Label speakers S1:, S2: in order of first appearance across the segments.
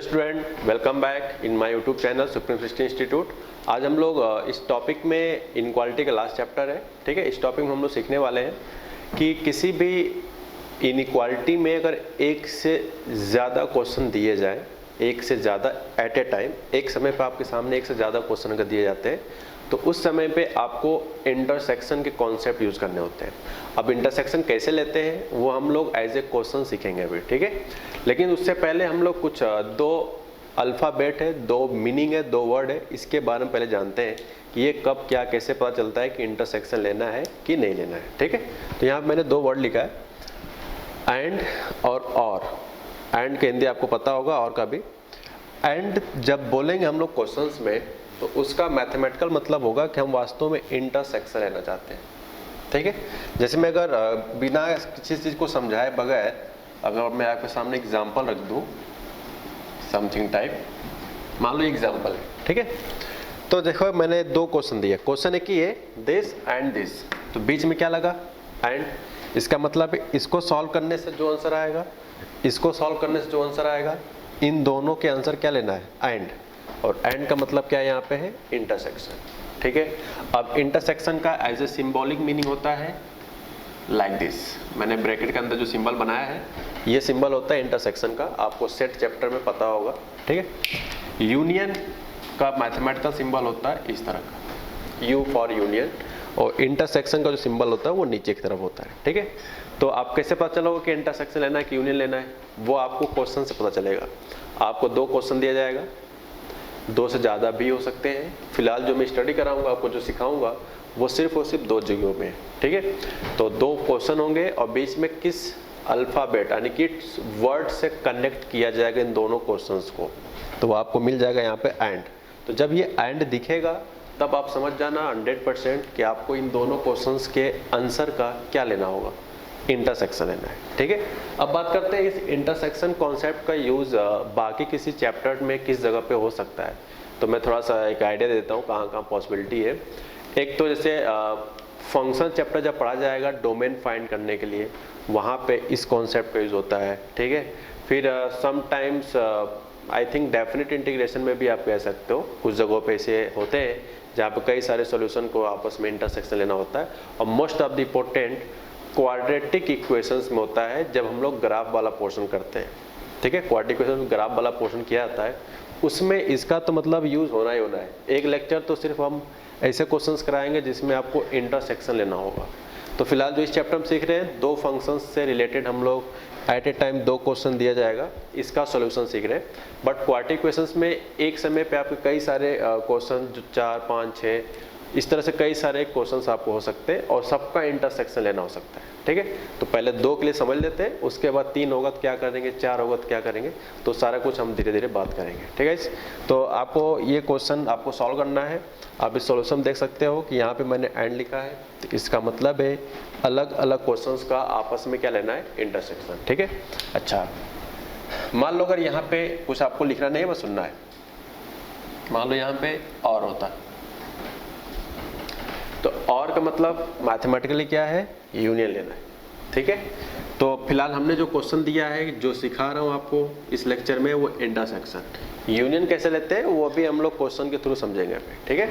S1: Hello student, welcome back in my YouTube channel supreme Srishti institute. आज हम लोग इस टॉपिक में इनक्वालिटी का लास्ट चैप्टर है, ठीक है। इस टॉपिक में हम लोग सीखने वाले हैं कि किसी भी इनक्वालिटी में अगर एक से ज़्यादा क्वेश्चन दिए जाए, एक से ज़्यादा एट ए टाइम, एक समय पर आपके सामने एक से ज़्यादा क्वेश्चन अगर दिए जाते हैं तो उस समय पे आपको इंटरसेक्शन के कॉन्सेप्ट यूज़ करने होते हैं। अब इंटरसेक्शन कैसे लेते हैं वो हम लोग एज ए क्वेश्चन सीखेंगे अभी, ठीक है। लेकिन उससे पहले हम लोग कुछ दो अल्फ़ाबेट है, दो मीनिंग है, दो वर्ड है, इसके बारे में पहले जानते हैं कि ये कब क्या कैसे पता चलता है कि इंटरसेक्शन लेना है कि नहीं लेना है, ठीक है। तो यहाँ पर मैंने दो वर्ड लिखा है, एंड और। एंड के हिंदी आपको पता होगा, और का भी। एंड जब बोलेंगे हम लोग क्वेश्चंस में तो उसका मैथमेटिकल मतलब होगा कि हम वास्तव में इंटरसेक्शन लेना चाहते हैं, ठीक है। जैसे मैं अगर बिना किसी चीज़ को समझाए बगैर अगर मैं आपके सामने एग्जांपल रख दूं, समथिंग टाइप, मान लो एग्जांपल है, ठीक है। तो देखो मैंने दो क्वेश्चन दिए। क्वेश्चन एक ही है, दिस एंड दिस, तो बीच में क्या लगा? एंड। इसका मतलब इसको सॉल्व करने से जो आंसर आएगा, इसको सॉल्व करने से जो आंसर आएगा, इन दोनों के आंसर क्या लेना है? एंड। और एंड का मतलब क्या यहाँ पे है? इंटरसेक्शन, ठीक है। अब इंटरसेक्शन का एज ए सिंबॉलिक मीनिंग होता है लाइक दिस। मैंने ब्रैकेट के अंदर जो सिंबल बनाया है ये सिंबल होता है इंटरसेक्शन का, आपको सेट चैप्टर में पता होगा, ठीक है। यूनियन का मैथमेटिकल सिंबल होता है इस तरह का, यू फॉर यूनियन, और इंटरसेक्शन का जो सिंबल होता है वो नीचे की तरफ होता है, ठीक है। तो आप कैसे पता चलोगे कि इंटरसेक्शन लेना है कि यूनियन लेना है? वो आपको क्वेश्चन से पता चलेगा। आपको दो क्वेश्चन दिया जाएगा, दो से ज़्यादा भी हो सकते हैं। फिलहाल जो मैं स्टडी कराऊंगा, आपको जो सिखाऊंगा वो सिर्फ और सिर्फ दो जगहों में है, ठीक है। तो दो क्वेश्चन होंगे और बीच में किस अल्फ़ाबेट यानी कि वर्ड से कनेक्ट किया जाएगा इन दोनों क्वेश्चंस को, तो वो आपको मिल जाएगा यहाँ पे एंड। तो जब ये एंड दिखेगा तब आप समझ जाना 100% कि आपको इन दोनों क्वेश्चंस के आंसर का क्या लेना होगा, इंटरसेक्शन लेना है, ठीक है। अब बात करते हैं इस इंटरसेक्शन कॉन्सेप्ट का यूज़ बाकी किसी चैप्टर में किस जगह पे हो सकता है। तो मैं थोड़ा सा एक आइडिया देता हूँ कहाँ कहाँ पॉसिबिलिटी है। एक तो जैसे फंक्शन चैप्टर जब पढ़ा जाएगा डोमेन फाइंड करने के लिए, वहाँ पे इस कॉन्सेप्ट का यूज़ होता है, ठीक है। फिर sometimes I think definite integration में भी आप कह सकते हो, कुछ जगहों पे ऐसे होते हैं जहाँ पे कई सारे सॉल्यूशन को आपस में इंटरसेक्शन लेना होता है। और most of the important quadratic equations में होता है जब हम लोग ग्राफ वाला पोर्शन करते हैं, ठीक है। क्वाड्रेटिक इक्वेशन में ग्राफ वाला पोर्शन किया जाता है, उसमें इसका तो मतलब यूज़ होना ही होना है। एक लेक्चर तो सिर्फ हम ऐसे क्वेश्चंस कराएंगे जिसमें आपको इंटरसेक्शन लेना होगा। तो फिलहाल जो इस चैप्टर में सीख रहे हैं, दो फंक्शंस से रिलेटेड हम लोग एट ए टाइम दो क्वेश्चन दिया जाएगा, इसका सॉल्यूशन सीख रहे हैं। बट क्वाड्रेटिक इक्वेशंस में एक समय पे आपके कई सारे क्वेश्चन, जो 4, 5, 6 इस तरह से कई सारे क्वेश्चंस आपको हो सकते हैं और सबका इंटरसेक्शन लेना हो सकता है, ठीक है। तो पहले दो के लिए समझ लेते हैं, उसके बाद 3 होगा तो क्या करेंगे, 4 होगा तो क्या करेंगे, तो सारा कुछ हम धीरे धीरे बात करेंगे, ठीक है। तो आपको ये क्वेश्चन आपको सॉल्व करना है। आप इस सॉल्यूशन देख सकते हो कि यहाँ पे मैंने एंड लिखा है, तो इसका मतलब है अलग अलग क्वेश्चंस का आपस में क्या लेना है, इंटरसेक्शन, ठीक है। अच्छा, मान लो अगर यहाँ पे कुछ आपको लिखना नहीं है, बस सुनना है। मान लो यहाँ पे और होता, तो और का मतलब मैथमेटिकली क्या है, यूनियन लेना है, ठीक है। तो फिलहाल हमने जो क्वेश्चन दिया है, जो सिखा रहा हूँ आपको इस लेक्चर में, वो इंटरसेक्शन। यूनियन कैसे लेते हैं वो भी हम लोग क्वेश्चन के थ्रू समझेंगे, ठीक है।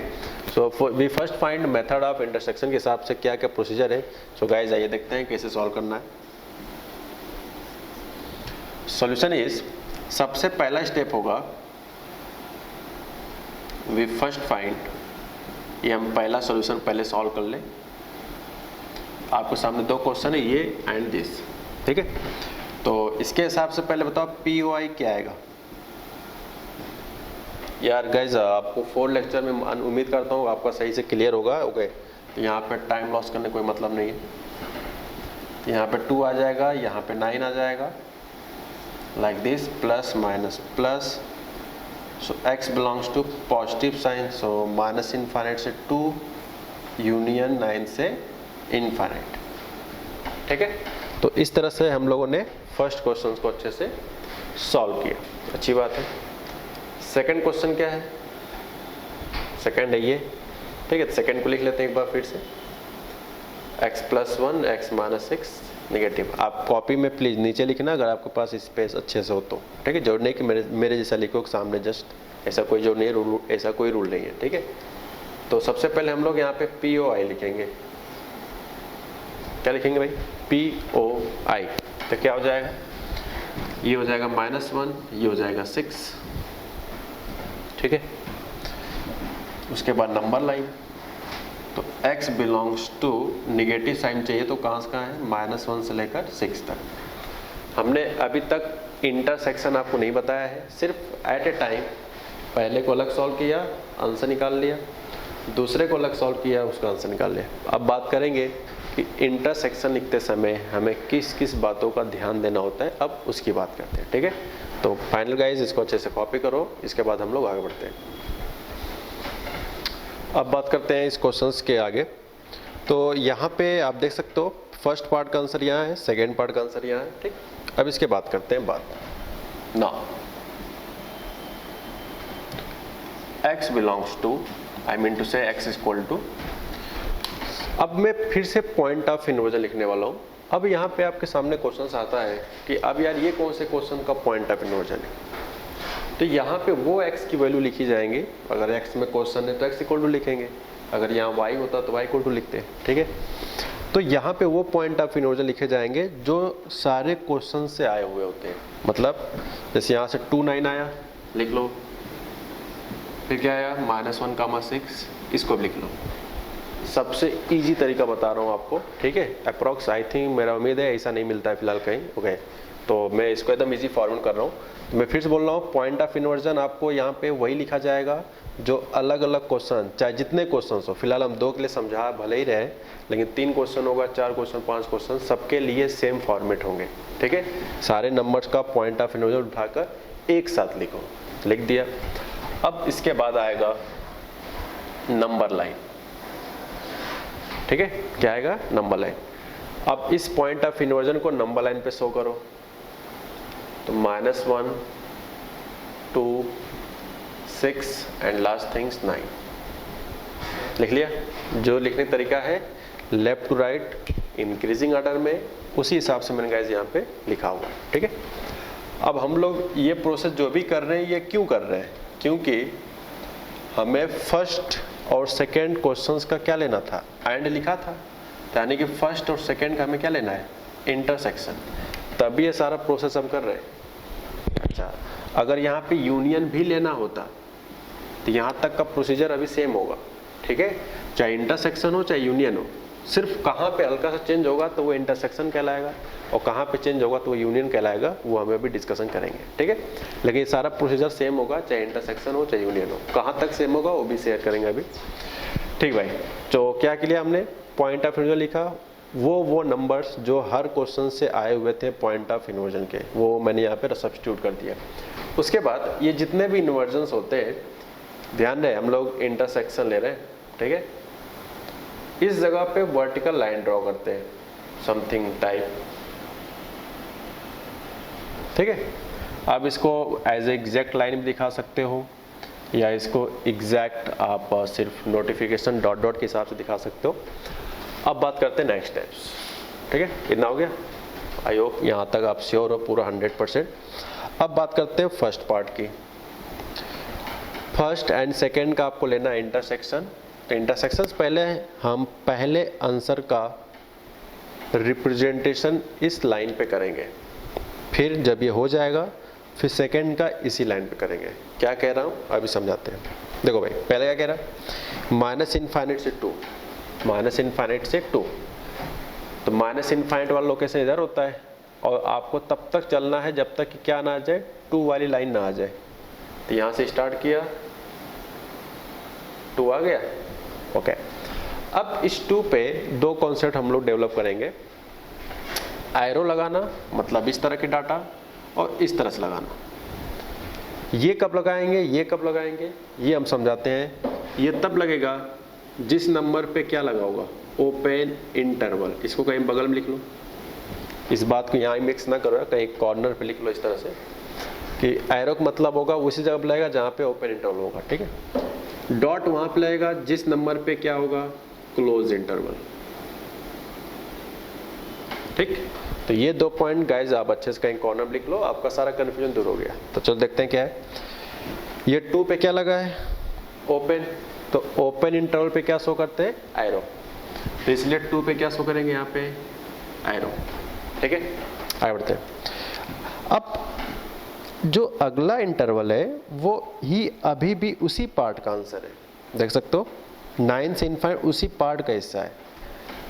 S1: So we first find method of intersection के हिसाब से क्या क्या प्रोसीजर है। सो गाइज आइए देखते हैं कैसे सॉल्व करना है। सॉल्यूशन इज, सबसे पहला स्टेप होगा वी फर्स्ट फाइंड, ये हम पहला सॉल्यूशन पहले सॉल्व कर लें। आपके सामने दो क्वेश्चन है, ये एंड दिस, ठीक है। तो इसके हिसाब से पहले बताओ POI क्या आएगा। यार गाइज आपको 4 लेक्चर में उम्मीद करता हूँ आपका सही से क्लियर होगा, ओके। तो यहाँ पे टाइम लॉस करने कोई मतलब नहीं है। यहाँ पे 2 आ जाएगा, यहाँ पे 9 आ जाएगा, like this, plus minus plus. So x belongs to positive sign, so minus infinite से 2 यूनियन 9 से इनफाइनाइट, ठीक है। तो इस तरह से हम लोगों ने फर्स्ट क्वेश्चन को अच्छे से सॉल्व किया, अच्छी बात है। सेकंड क्वेश्चन क्या है, सेकंड है ये, ठीक है। सेकंड को लिख लेते हैं एक बार फिर से, x + 1 x - 6 नेगेटिव। आप कॉपी में प्लीज़ नीचे लिखना अगर आपके पास स्पेस अच्छे से हो तो, ठीक है। जो नहीं कि मेरे जैसा लिखो सामने जस्ट, ऐसा कोई जो नहीं रूल, ऐसा कोई रूल नहीं है, ठीक है। तो सबसे पहले हम लोग यहाँ पे POI लिखेंगे। क्या लिखेंगे भाई? POI। तो क्या हो जाएगा? ये हो जाएगा -1, ये हो जाएगा 6, ठीक है। उसके बाद नंबर लाइन, तो x belongs to negative sign चाहिए तो कहाँ से कहाँ है? -1 से लेकर 6 तक। हमने अभी तक इंटरसेक्शन आपको नहीं बताया है, सिर्फ एट ए टाइम पहले को अलग सॉल्व किया, आंसर निकाल लिया, दूसरे को अलग सॉल्व किया, उसका आंसर निकाल लिया। अब बात करेंगे कि इंटरसेक्शन लिखते समय हमें किस किस बातों का ध्यान देना होता है, अब उसकी बात करते हैं, ठीक है। तो फाइनल गाइज इसको अच्छे से कॉपी करो, इसके बाद हम लोग आगे बढ़ते हैं। अब बात करते हैं इस क्वेश्चंस के आगे। तो यहाँ पे आप देख सकते हो फर्स्ट पार्ट का आंसर यहाँ है, सेकेंड पार्ट का आंसर यहाँ है, ठीक। अब इसके बात करते हैं ना x belongs to, I mean two से x इक्वल टू। अब मैं फिर से पॉइंट ऑफ इन्वर्जन लिखने वाला हूँ। अब यहाँ पे आपके सामने क्वेश्चन आता है कि अब यार ये कौन से क्वेश्चन का पॉइंट ऑफ इन्वर्जन है। तो यहाँ पे वो x की वैल्यू लिखी जाएंगी। अगर x में क्वेश्चन है तो x इक्वल टू लिखेंगे, अगर यहाँ y होता तो y इक्वल टू लिखते हैं, ठीक है। तो यहाँ पे वो पॉइंट ऑफ इन्वर्जन लिखे जाएंगे जो सारे क्वेश्चन से आए हुए होते हैं। मतलब जैसे यहाँ से 2 9 आया, लिख लो। फिर क्या आया? -1, 6, इसको भी लिख लो। सबसे इजी तरीका बता रहा हूँ आपको, ठीक है। अप्रॉक्स आई थिंक, मेरा उम्मीद है ऐसा नहीं मिलता है फिलहाल कहीं, ओके। तो मैं इसको एकदम इजी फॉर्मूला कर रहा हूँ। तो मैं फिर से बोल रहा हूँ, पॉइंट ऑफ इन्वर्जन आपको यहाँ पे वही लिखा जाएगा जो अलग अलग क्वेश्चन, चाहे जितने क्वेश्चन हो, फिलहाल हम 2 के लिए समझा भले ही रहे, लेकिन 3 क्वेश्चन होगा, 4 क्वेश्चन, 5 क्वेश्चन, सबके लिए सेम फॉर्मेट होंगे, ठीक है। सारे नंबर्स का पॉइंट ऑफ इन्वर्जन उठाकर एक साथ लिखो, लिख दिया। अब इसके बाद आएगा नंबर लाइन, ठीक है। क्या आएगा? Number line. अब इस पॉइंट ऑफ इन्वर्जन को नंबर लाइन पे शो करो। तो -1, 2, 6 एंड लास्ट थिंग्स 9 लिख लिया। जो लिखने का तरीका है left to right increasing order में, उसी हिसाब से मैंने गाइस यहाँ पे लिखा हुआ, ठीक है। अब हम लोग ये प्रोसेस जो भी कर रहे हैं ये क्यों कर रहे हैं? क्योंकि हमें फर्स्ट और सेकेंड क्वेश्चंस का क्या लेना था? एंड लिखा था, यानी कि फर्स्ट और सेकेंड का हमें क्या लेना है? इंटरसेक्शन। तभी ये सारा प्रोसेस हम कर रहे हैं। अच्छा, अगर यहाँ पे यूनियन भी लेना होता तो यहाँ तक का प्रोसीजर अभी सेम होगा, ठीक है। चाहे इंटरसेक्शन हो चाहे यूनियन हो, सिर्फ कहाँ पे हल्का सा चेंज होगा तो वो इंटरसेक्शन कहलाएगा, और कहाँ पे चेंज होगा तो वो यूनियन कहलाएगा, वो हमें अभी डिस्कशन करेंगे, ठीक है। लेकिन ये सारा प्रोसीजर सेम होगा, चाहे इंटरसेक्शन हो चाहे यूनियन हो। कहाँ तक सेम होगा वो भी शेयर करेंगे अभी, ठीक भाई। तो क्या के लिए हमने पॉइंट ऑफ इन्वर्जन लिखा? वो नंबर्स जो हर क्वेश्चन से आए हुए थे पॉइंट ऑफ इन्वर्जन के, वो मैंने यहाँ पे सब्स्टिट्यूट कर दिया। उसके बाद ये जितने भी इन्वर्जन्स होते हैं, ध्यान रहे हम लोग इंटरसेक्शन ले रहे हैं, ठीक है। इस जगह पे वर्टिकल लाइन ड्रॉ करते हैं, समथिंग टाइप, ठीक है। आप इसको एज एग्जैक्ट लाइन भी दिखा सकते हो, या इसको एग्जैक्ट आप सिर्फ नोटिफिकेशन डॉट डॉट के हिसाब से दिखा सकते हो। अब बात करते हैं नेक्स्ट स्टेप्स, ठीक है। कितना हो गया? आई होप यहाँ तक आप श्योर हो पूरा 100%। अब बात करते हैं फर्स्ट पार्ट की। फर्स्ट एंड सेकेंड का आपको लेना है इंटरसेक्शन। तो इंटरसेक्शन पहले हम पहले आंसर का रिप्रेजेंटेशन इस लाइन पे करेंगे, फिर जब ये हो जाएगा फिर सेकेंड का इसी लाइन पे करेंगे। क्या कह रहा हूँ अभी समझाते हैं। देखो भाई, पहले क्या कह रहा है? -∞ से 2, -∞ से 2। तो -∞ वाला लोकेशन इधर होता है, और आपको तब तक चलना है जब तक कि क्या ना आ जाए? 2 वाली लाइन ना आ जाए। तो यहाँ से स्टार्ट किया, 2 आ गया, ओके। अब इस 2 पे 2 कॉन्सेप्ट हम लोग डेवलप करेंगे। एरो लगाना, मतलब इस तरह के डाटा, और इस तरह से लगाना। ये कब लगाएंगे, ये कब लगाएंगे, ये हम समझाते हैं। ये तब लगेगा जिस नंबर पे क्या लगा होगा? Open interval. इसको कहीं बगल में लिख लो, इस बात को यहाँ मिक्स ना करो, कहीं कॉर्नर पे लिख लो इस तरह से कि एरो का मतलब होगा उसी जगह पे लगेगा जहाँ पे ओपन इंटरवल होगा, ठीक है। डॉट वहाँ पे लगेगा जिस नंबर पे क्या होगा? Close interval. ठीक। तो ये 2 पॉइंट गाइज आप अच्छे से कहीं कॉर्नर में लिख लो, आपका सारा कन्फ्यूजन दूर हो गया। तो चलो देखते हैं क्या है। ये 2 पे क्या लगा है, ओपन, तो ओपन इंटरवल पे क्या शो करते हैं, एरो, तो इसलिए 2 पे क्या शो करेंगे, यहाँ पे एरो। ठीक है, आगे बढ़ते हैं। अब जो अगला इंटरवल है वो ही अभी भी उसी पार्ट का आंसर है, देख सकते हो 9 से इनफाइनाइट उसी पार्ट का हिस्सा है।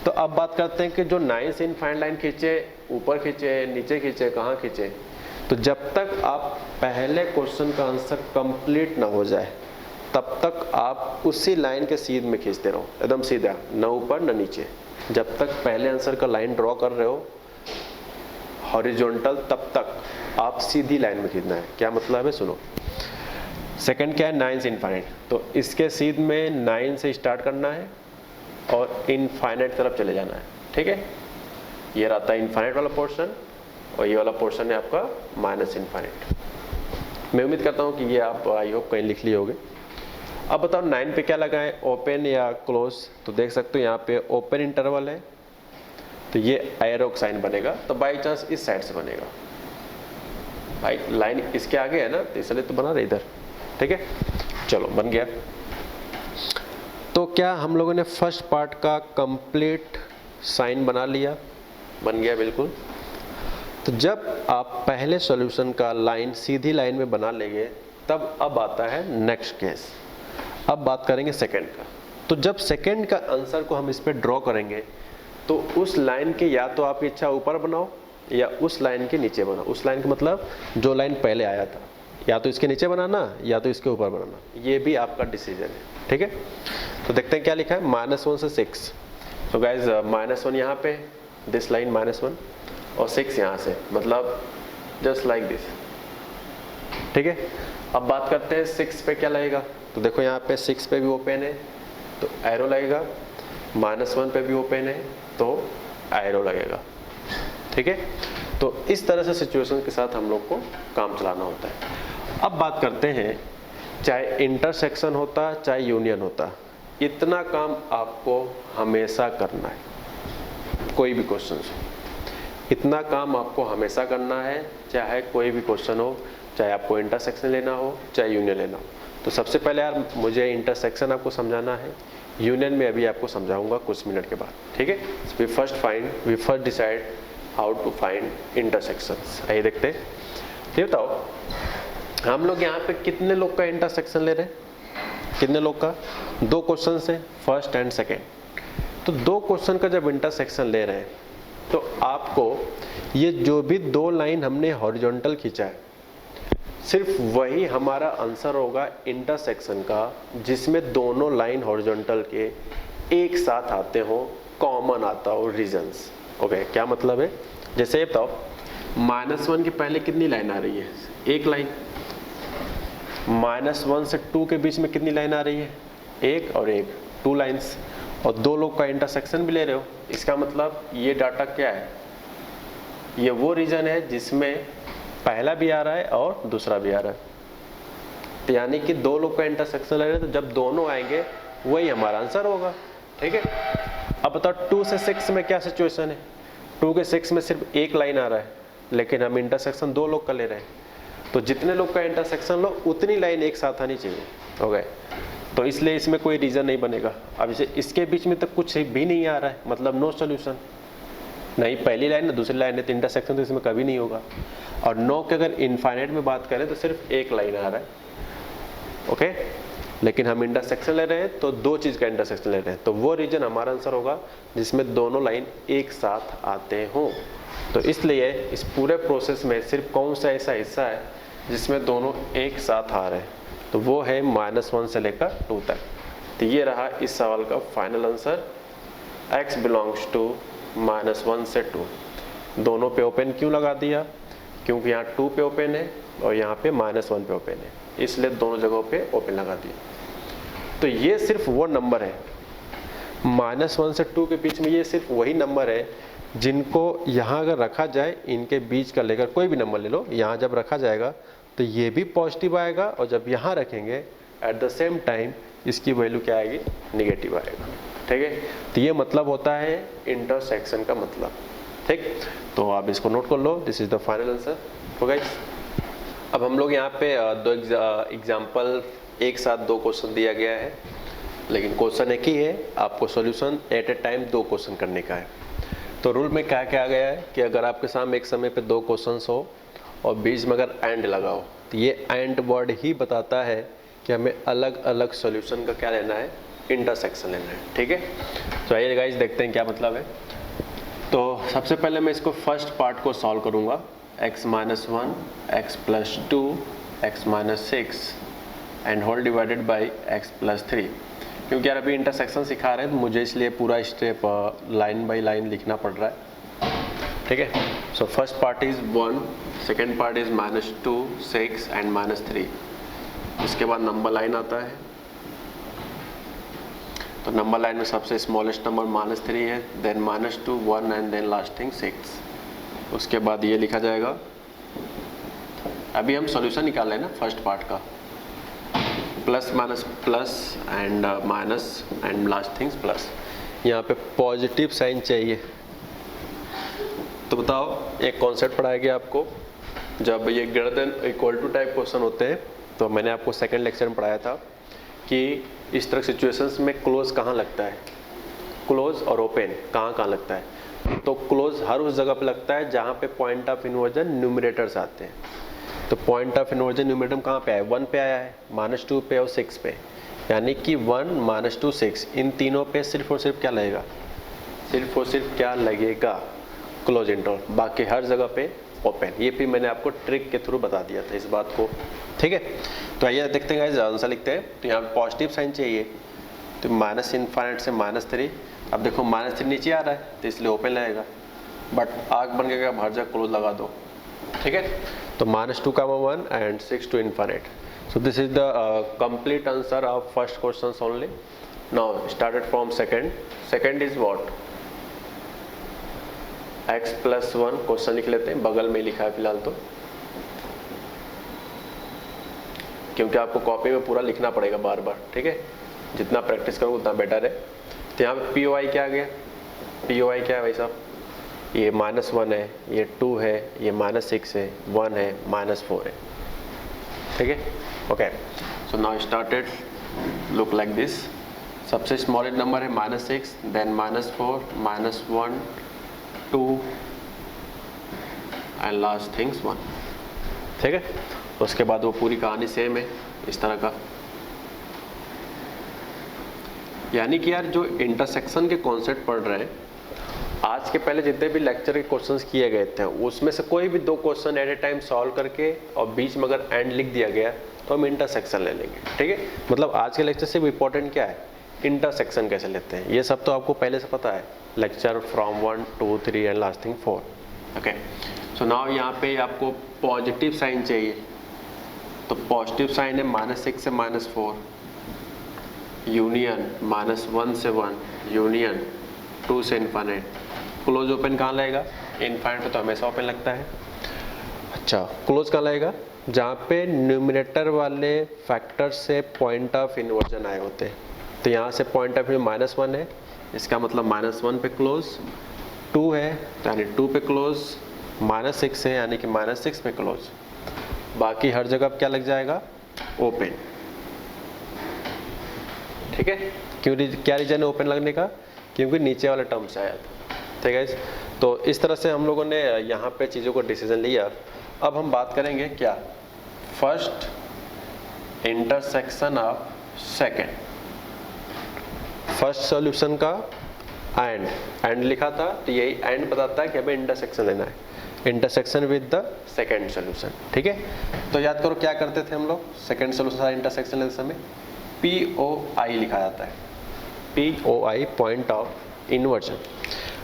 S1: तो अब बात करते हैं कि जो 9 से इनफाइनाइट लाइन खींचे, ऊपर खींचे, नीचे खींचे, कहाँ खींचे, तो जब तक आप पहले क्वेश्चन का आंसर कंप्लीट ना हो जाए तब तक आप उसी लाइन के सीध में खींचते रहो, एकदम सीधा, न ऊपर न नीचे। जब तक पहले आंसर का लाइन ड्रॉ कर रहे हो हॉरिजॉन्टल, तब तक आप सीधी लाइन में खींचना है। क्या मतलब है, सुनो। सेकंड क्या है, 9 से इनफाइनाइट, तो इसके सीध में 9 से स्टार्ट करना है और इनफाइनाइट तरफ चले जाना है। ठीक है, ये रहता है इनफाइनाइट वाला पोर्शन और ये वाला पोर्शन है आपका माइनस इनफाइनाइट। मैं उम्मीद करता हूँ कि ये आप आई होप कहीं लिख लिए होगे। अब बताओ 9 पे क्या लगाएं, ओपन या क्लोज, तो देख सकते हो यहाँ पे ओपन इंटरवल है तो ये एरो का साइन बनेगा, तो बाई चांस इस साइड से बनेगा, भाई लाइन इसके आगे है ना, तो इसलिए तो बना रहे इधर। ठीक है, चलो बन गया। तो क्या हम लोगों ने फर्स्ट पार्ट का कंप्लीट साइन बना लिया, बन गया बिल्कुल। तो जब आप पहले सॉल्यूशन का लाइन सीधी लाइन में बना लेंगे तब अब आता है नेक्स्ट केस। अब बात करेंगे सेकंड का। तो जब सेकंड का आंसर को हम इस पे ड्रॉ करेंगे तो उस लाइन के या तो आपकी इच्छा ऊपर बनाओ या उस लाइन के नीचे बनाओ। उस लाइन का मतलब जो लाइन पहले आया था, या तो इसके नीचे बनाना या तो इसके ऊपर बनाना, ये भी आपका डिसीजन है। ठीक है, तो देखते हैं क्या लिखा है, -1 से 6। तो गाइज -1 यहाँ पे, दिस लाइन -1 और 6 यहाँ से, मतलब जस्ट लाइक दिस। ठीक है, अब बात करते हैं 6 पे क्या लगेगा। तो देखो यहाँ पे 6 पे भी ओपन है तो एरो लगेगा, -1 पे भी ओपन है तो एरो लगेगा। ठीक है, तो इस तरह से सिचुएशन के साथ हम लोग को काम चलाना होता है। अब बात करते हैं, चाहे इंटरसेक्शन होता चाहे यूनियन होता, इतना काम आपको हमेशा करना है। कोई भी क्वेश्चन हो, इतना काम आपको हमेशा करना है, चाहे कोई भी क्वेश्चन हो, चाहे आपको इंटरसेक्शन लेना हो चाहे यूनियन लेना हो। तो सबसे पहले यार मुझे इंटरसेक्शन आपको समझाना है, यूनियन में अभी आपको समझाऊंगा कुछ मिनट के बाद। ठीक है, we first decide how to find intersections. आइए देखते हैं। ये बताओ हम लोग यहाँ पे कितने लोग का इंटरसेक्शन ले रहे हैं, कितने लोग का, 2 क्वेश्चन है, फर्स्ट एंड सेकेंड। तो 2 क्वेश्चन का जब इंटरसेक्शन ले रहे हैं तो आपको ये जो भी 2 लाइन हमने हॉरिजॉन्टल खींचा है, सिर्फ वही हमारा आंसर होगा इंटरसेक्शन का जिसमें दोनों लाइन हॉरिजॉन्टल के एक साथ आते हो, कॉमन आता हो रीजन्स। ओके, क्या मतलब है, जैसे ये बताओ -1 के पहले कितनी लाइन आ रही है, एक लाइन। -1 से 2 के बीच में कितनी लाइन आ रही है, एक और एक, 2 लाइन्स, और 2 लोग का इंटरसेक्शन भी ले रहे हो। इसका मतलब ये डाटा क्या है, ये वो रीजन है जिसमें पहला भी आ रहा है और दूसरा भी आ रहा है। तो यानी कि 2 लोग का इंटरसेक्शन ले रहे हैं, तो जब दोनों आएंगे वही हमारा आंसर होगा। ठीक है, अब बताओ 2 से 6 में क्या सिचुएशन है। 2 के 6 में सिर्फ एक लाइन आ रहा है, लेकिन हम इंटरसेक्शन 2 लोग का ले रहे हैं, तो जितने लोग का इंटरसेक्शन लो उतनी लाइन एक साथ आनी चाहिए। हो गए, तो इसलिए इसमें कोई रीजन नहीं बनेगा। अब जैसे इसके बीच में तो कुछ भी नहीं आ रहा है, मतलब नो सोल्यूशन, नहीं पहली लाइन ना दूसरी लाइन है, तो इंटरसेक्शन तो इसमें कभी नहीं होगा। और नो के अगर इनफाइनाइट में बात करें तो सिर्फ एक लाइन आ रहा है। ओके, लेकिन हम इंटरसेक्शन ले रहे हैं तो 2 चीज का इंटरसेक्शन ले रहे हैं, तो वो रीजन हमारा आंसर होगा जिसमें दोनों लाइन एक साथ आते हों। तो इसलिए इस पूरे प्रोसेस में सिर्फ कौन सा ऐसा हिस्सा है जिसमें दोनों एक साथ आ रहे हैं, तो वो है -1 से लेकर 2 तक। तो ये रहा इस सवाल का final answer, x belongs to -1 से 2। दोनों पे ओपन क्यों लगा दिया, क्योंकि यहाँ 2 पे ओपन है और यहाँ पे -1 पे ओपन है, इसलिए दोनों जगहों पे ओपन लगा दिया। तो ये सिर्फ वो नंबर है, -1 से 2 के बीच में ये सिर्फ वही नंबर है जिनको यहाँ अगर रखा जाए, इनके बीच का लेकर कोई भी नंबर ले लो, यहाँ जब रखा जाएगा तो ये भी पॉजिटिव आएगा, और जब यहाँ रखेंगे एट द सेम टाइम इसकी वैल्यू क्या आएगी, निगेटिव आएगा। ठीक है, तो ये मतलब होता है इंटरसेक्शन का मतलब। ठीक, तो आप इसको नोट कर लो, this is the final answer. तो गाइस अब हम लोग यहाँ पे दो एग्जाम्पल एक साथ दो क्वेश्चन दिया गया है, लेकिन क्वेश्चन एक ही है, आपको सॉल्यूशन एट ए टाइम दो क्वेश्चन करने का है। तो रूल में क्या क्या गया है कि अगर आपके सामने एक समय पे दो क्वेश्चंस हो और बीच में अगर एंड लगा हो, तो ये एंड वर्ड ही बताता है कि हमें अलग अलग सॉल्यूशन का क्या लेना है, इंटरसेक्शन लेना है। ठीक है, तो आइए गाइस देखते हैं क्या मतलब है। तो सबसे पहले मैं इसको फर्स्ट पार्ट को सॉल्व करूँगा, x minus 1 x plus 2 x minus 6 and whole divided by x plus 3। क्योंकि यार अभी इंटरसेक्शन सिखा रहे हैं तो मुझे इसलिए पूरा स्टेप लाइन बाय लाइन लिखना पड़ रहा है। ठीक है, so first part is 1, second part is minus 2 6 and minus 3। इसके बाद नंबर लाइन आता है, तो नंबर लाइन में सबसे स्मॉलेस्ट नंबर माइनस 3 है, then minus 2 1 and then lasting 6। उसके बाद ये लिखा जाएगा, अभी हम सॉल्यूशन निकाल रहे हैं ना फर्स्ट पार्ट का, plus minus plus and minus and last things plus. यहाँ पे पॉजिटिव साइन चाहिए, तो बताओ एक कॉन्सेप्ट पढ़ाया गया आपको, जब ये greater than equal to type question होते हैं, तो मैंने आपको सेकंड लेक्चर में पढ़ाया था कि इस तरह सिचुएशंस में क्लोज कहाँ लगता है, क्लोज और ओपन कहाँ कहाँ लगता है। तो क्लोज हर उस जगह पे लगता है जहाँ पे पॉइंट ऑफ इन्वर्जन न्यूमरेटर्स आते हैं। तो पॉइंट ऑफ इन्वर्जन न्यूमरेटर कहाँ पे आया, 1 पे आया है, -2 पे और 6 पे, यानी कि 1 -2 6 इन तीनों पे सिर्फ और सिर्फ क्या लगेगा, सिर्फ और सिर्फ क्या लगेगा, क्लोज इंटरवल। बाकी हर जगह पे ओपन। ये भी मैंने आपको ट्रिक के थ्रू बता दिया था इस बात को। ठीक है, तो आइए देखते हैं, आंसर लिखते हैं। तो यहाँ पे पॉजिटिव साइन चाहिए, तो माइनस इनफाइनाइट से -3। अब देखो -3 नीचे आ रहा है तो इसलिए ओपन लगेगा, बट आग बन गया, हर जगह क्लोज लगा दो। ठीक है, तो -2, 1 and 6 to infinite. So this is the complete answer of first questions only. Now started from second. Second is what? x plus 1 question लिख लेते हैं, बगल में लिखा है फिलहाल तो, क्योंकि आपको कॉपी में पूरा लिखना पड़ेगा बार बार। ठीक है, जितना प्रैक्टिस करो उतना बेटर है। तो यहाँ पे POI क्या आ गया, POI क्या है भाई साहब, ये -1 है, ये 2 है, ये -6 है, 1 है, -4 है। ठीक है, okay, so now started look like this. सबसे स्मॉलेस्ट नंबर है -6, देन -4, -1 2 एंड लास्ट थिंग्स 1। ठीक है, उसके बाद वो पूरी कहानी सेम है इस तरह का। यानी कि यार जो इंटरसेक्शन के कॉन्सेप्ट पढ़ रहे हैं, आज के पहले जितने भी लेक्चर के क्वेश्चंस किए गए थे उसमें से कोई भी दो question at a time solve करके और बीच में अगर एंड लिख दिया गया तो हम इंटरसेक्शन ले लेंगे। ठीक है, मतलब आज के लेक्चर से भी इंपॉर्टेंट क्या है, इंटरसेक्शन कैसे लेते हैं, ये सब तो आपको पहले से पता है, lecture from 1 2 3 and lasting 4। Okay, so now यहाँ पे आपको पॉजिटिव साइन चाहिए, तो पॉजिटिव साइन है -6 से -4, यूनियन -1 से 1, यूनियन 2 से इनफाइनाइट। क्लोज ओपन कहाँ लगेगा, इनफाइनाइट तो हमेशा ओपन लगता है। अच्छा, क्लोज कहाँ लगेगा, जहाँ पे न्यूमरेटर वाले फैक्टर से पॉइंट ऑफ इन्वर्जन आए होते हैं। तो यहाँ से पॉइंट ऑफ -1 है, इसका मतलब -1 पे क्लोज, 2 है यानी 2 पे क्लोज, -6 है यानी कि -6 पे क्लोज। बाकी हर जगह क्या लग जाएगा, ओपन। ठीक है, क्यों, क्या रीजन है ओपन लगने का, क्योंकि नीचे वाला टर्म से आया था। ठीक है, तो इस तरह से हम लोगों ने यहाँ पे चीज़ों को डिसीजन लिया। अब हम बात करेंगे क्या, first intersection of second, first solution का एंड लिखा था, तो यही एंड बताता है कि हमें इंटरसेक्शन लेना है, intersection with the second solution. ठीक है, तो याद करो क्या करते थे हम लोग, सेकेंड सॉल्यूशन का इंटरसेक्शन लेते समय POI लिखा जाता है, POI पॉइंट ऑफ इन्वर्जन।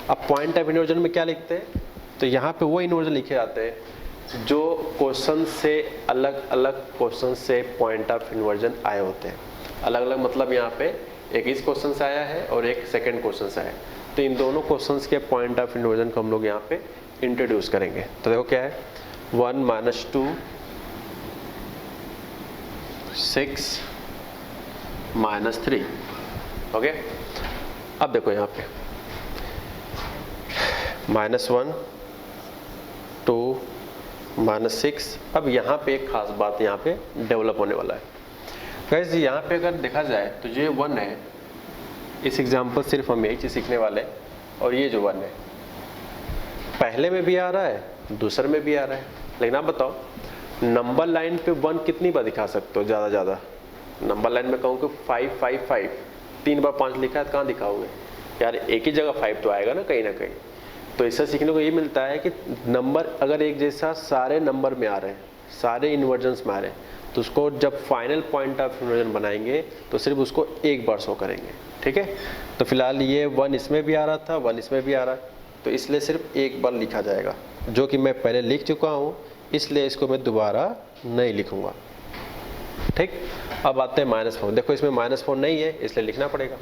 S1: अब पॉइंट ऑफ इन्वर्जन में क्या लिखते हैं, तो यहाँ पे वो इन्वर्जन लिखे जाते हैं जो क्वेश्चन से अलग अलग क्वेश्चन से पॉइंट ऑफ इन्वर्जन आए होते हैं। अलग अलग मतलब यहाँ पे एक इस क्वेश्चन से आया है और एक सेकंड क्वेश्चन से आया है, तो इन दोनों क्वेश्चंस के पॉइंट ऑफ इन्वर्जन को हम लोग यहाँ पे इंट्रोड्यूस करेंगे। तो देखो क्या है, 1 -2 6 -3। ओके, अब देखो यहाँ पे -1 2 -6। अब यहाँ पे एक खास बात यहाँ पे डेवलप होने वाला है गाइस। यहाँ पे अगर देखा जाए तो ये 1 है, इस एग्जाम्पल सिर्फ हम यही चीज़ सीखने वाले हैं। और ये जो 1 है पहले में भी आ रहा है, दूसरे में भी आ रहा है। लेकिन आप बताओ नंबर लाइन पे 1 कितनी बार दिखा सकते हो? ज़्यादा नंबर लाइन में कहूँ कि 5 5 5 3 बार 5 लिखा है तो कहाँ दिखाओगे यार? एक ही जगह 5 तो आएगा ना कहीं। तो इससे सीखने को ये मिलता है कि नंबर अगर एक जैसा सारे नंबर में आ रहे हैं, सारे इन्वर्जन्स में आ रहे हैं, तो उसको जब फाइनल पॉइंट ऑफ इन्वर्जन बनाएंगे तो सिर्फ उसको एक बार शो करेंगे। ठीक है, तो फिलहाल ये 1 इसमें भी आ रहा था, 1 इसमें भी आ रहा है, तो इसलिए सिर्फ एक बार लिखा जाएगा, जो कि मैं पहले लिख चुका हूँ, इसलिए इसको मैं दोबारा नहीं लिखूंगा। ठीक, अब आते हैं -4। देखो इसमें -4 नहीं है, इसलिए लिखना पड़ेगा।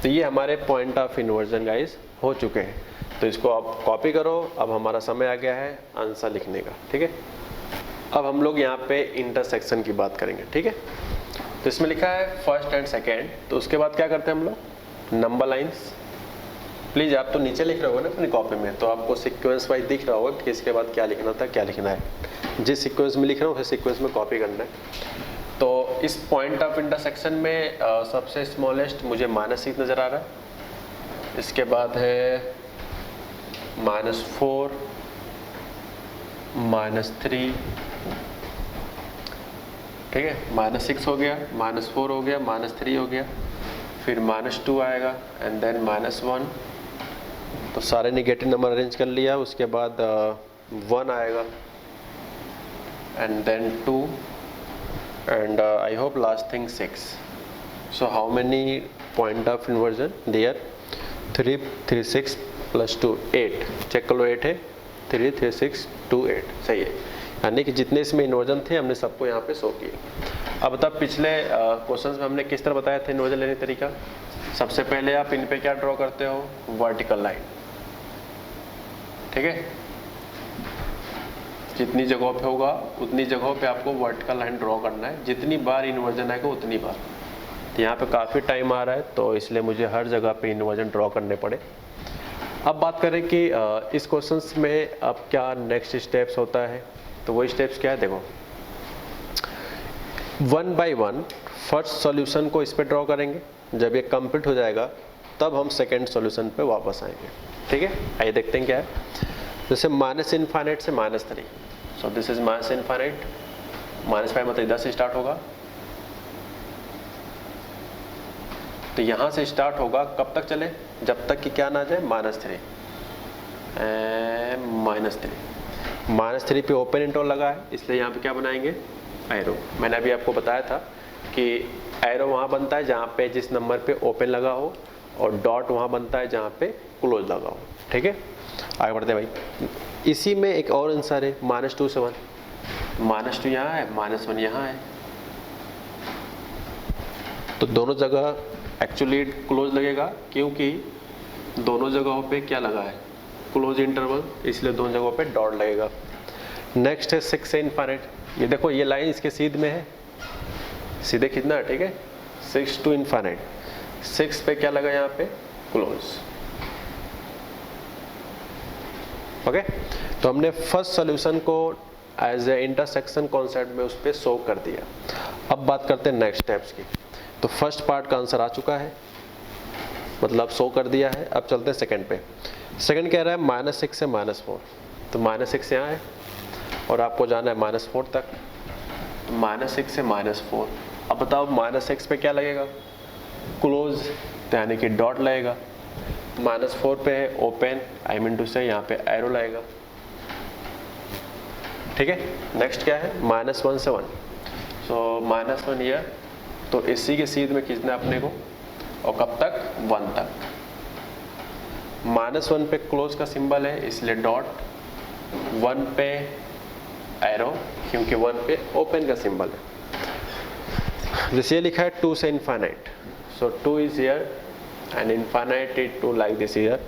S1: तो ये हमारे पॉइंट ऑफ इन्वर्जन गाइस हो चुके हैं, तो इसको आप कॉपी करो। अब हमारा समय आ गया है आंसर लिखने का। ठीक है, अब हम लोग यहाँ पे इंटरसेक्शन की बात करेंगे। ठीक है, तो इसमें लिखा है फर्स्ट एंड सेकेंड, तो उसके बाद क्या करते हैं हम लोग? Number lines. प्लीज़ आप तो नीचे लिख रहे हो ना अपनी कॉपी में, तो आपको सीक्वेंस वाइज दिख रहा होगा कि इसके बाद क्या लिखना था, क्या लिखना है। जिस सीक्वेंस में लिख रहा हूँ उस सीक्वेंस में कॉपी करना है। तो इस पॉइंट ऑफ इंटरसेक्शन में सबसे स्मॉलेस्ट मुझे -6 नज़र आ रहा है। इसके बाद है -4 -3। ठीक है, -6 हो गया, -4 हो गया, -3 हो गया, फिर -2 आएगा एंड देन -1। तो सारे निगेटिव नंबर अरेंज कर लिया। उसके बाद 1 आएगा and then 2 and I hope last thing 6. So how many point of inversion there? 3 3 6 plus 2 8। Check कर लो, 8 है। 3 3 6 2 8 सही है। यानी कि जितने इसमें इन्वर्जन थे हमने सबको यहाँ पे शो किए। अब तब पिछले क्वेश्चंस में हमने किस तरह बताया था इन्वर्जन लेने का तरीका? सबसे पहले आप इन पे क्या ड्रॉ करते हो? Vertical line. ठीक है, जितनी जगहों पे होगा उतनी जगहों पे आपको वर्टिकल लाइन ड्रॉ करना है। जितनी बार इन्वर्जन आएगा उतनी बार। तो यहाँ पे काफ़ी टाइम आ रहा है, तो इसलिए मुझे हर जगह पे इन्वर्जन ड्रॉ करने पड़े। अब बात करें कि इस क्वेश्चंस में अब क्या नेक्स्ट स्टेप्स होता है, तो वो स्टेप्स क्या है? देखो 1 बाय 1 फर्स्ट सॉल्यूशन को इस पे ड्रॉ करेंगे। जब ये कंप्लीट हो जाएगा तब हम सेकेंड सॉल्यूशन पे वापस आएंगे। ठीक है, आइए देखते हैं क्या है। जैसे -∞ से -3, सो दिस इज -∞, -5 मतलब 10 से स्टार्ट होगा। तो यहाँ से स्टार्ट होगा, कब तक चले? जब तक कि क्या ना जाए -3 -3 पे ओपन इंटरवल लगा है, इसलिए यहाँ पे क्या बनाएंगे? एरो। मैंने अभी आपको बताया था कि एरो वहाँ बनता है जहाँ पे जिस नंबर पे ओपन लगा हो, और डॉट वहाँ बनता है जहाँ पे क्लोज लगा हो। ठीक है, आगे बढ़ते भाई। इसी में एक और आंसर है -2 से 1। -2 यहाँ है, -1 यहाँ है, तो दोनों जगह एक्चुअली क्लोज लगेगा, क्योंकि दोनों जगहों पे क्या लगा है? क्लोज इंटरवल, इसलिए दोनों जगहों पे डॉट लगेगा। नेक्स्ट है 6 से इनफाइनाइट। ये देखो ये लाइन इसके सीधे में है, सीधे खींचना है। ठीक है, 6 टू इनफाइनाइट। 6 पे क्या लगा? यहाँ पे क्लोज। ओके, तो हमने फर्स्ट सॉल्यूशन को एज ए इंटरसेक्शन कॉन्सेप्ट में उस पर शो कर दिया। अब बात करते हैं नेक्स्ट स्टेप्स की। तो फर्स्ट पार्ट का आंसर आ चुका है, मतलब शो कर दिया है। अब चलते हैं सेकंड पे। सेकंड कह रहा है -6 से -4, तो -6 यहाँ है और आपको जाना है -4 तक। -6 से -4, अब बताओ -6 पे क्या लगेगा? क्लोज, यानी कि डॉट लगेगा। -4 पे है ओपन, आई मीन टू से यहाँ पे एरो लगेगा। ठीक है, नेक्स्ट क्या है? -1 से 1, सो -1 ईयर, तो इसी के सीध में खींचना है अपने को, और कब तक? 1 तक। -1 पे क्लोज का सिंबल है, इसलिए डॉट। 1 पे एरो, क्योंकि 1 पे ओपन का सिंबल है। जैसे ये लिखा है 2 से infinite, so 2 is here and infinite is 2 like this here.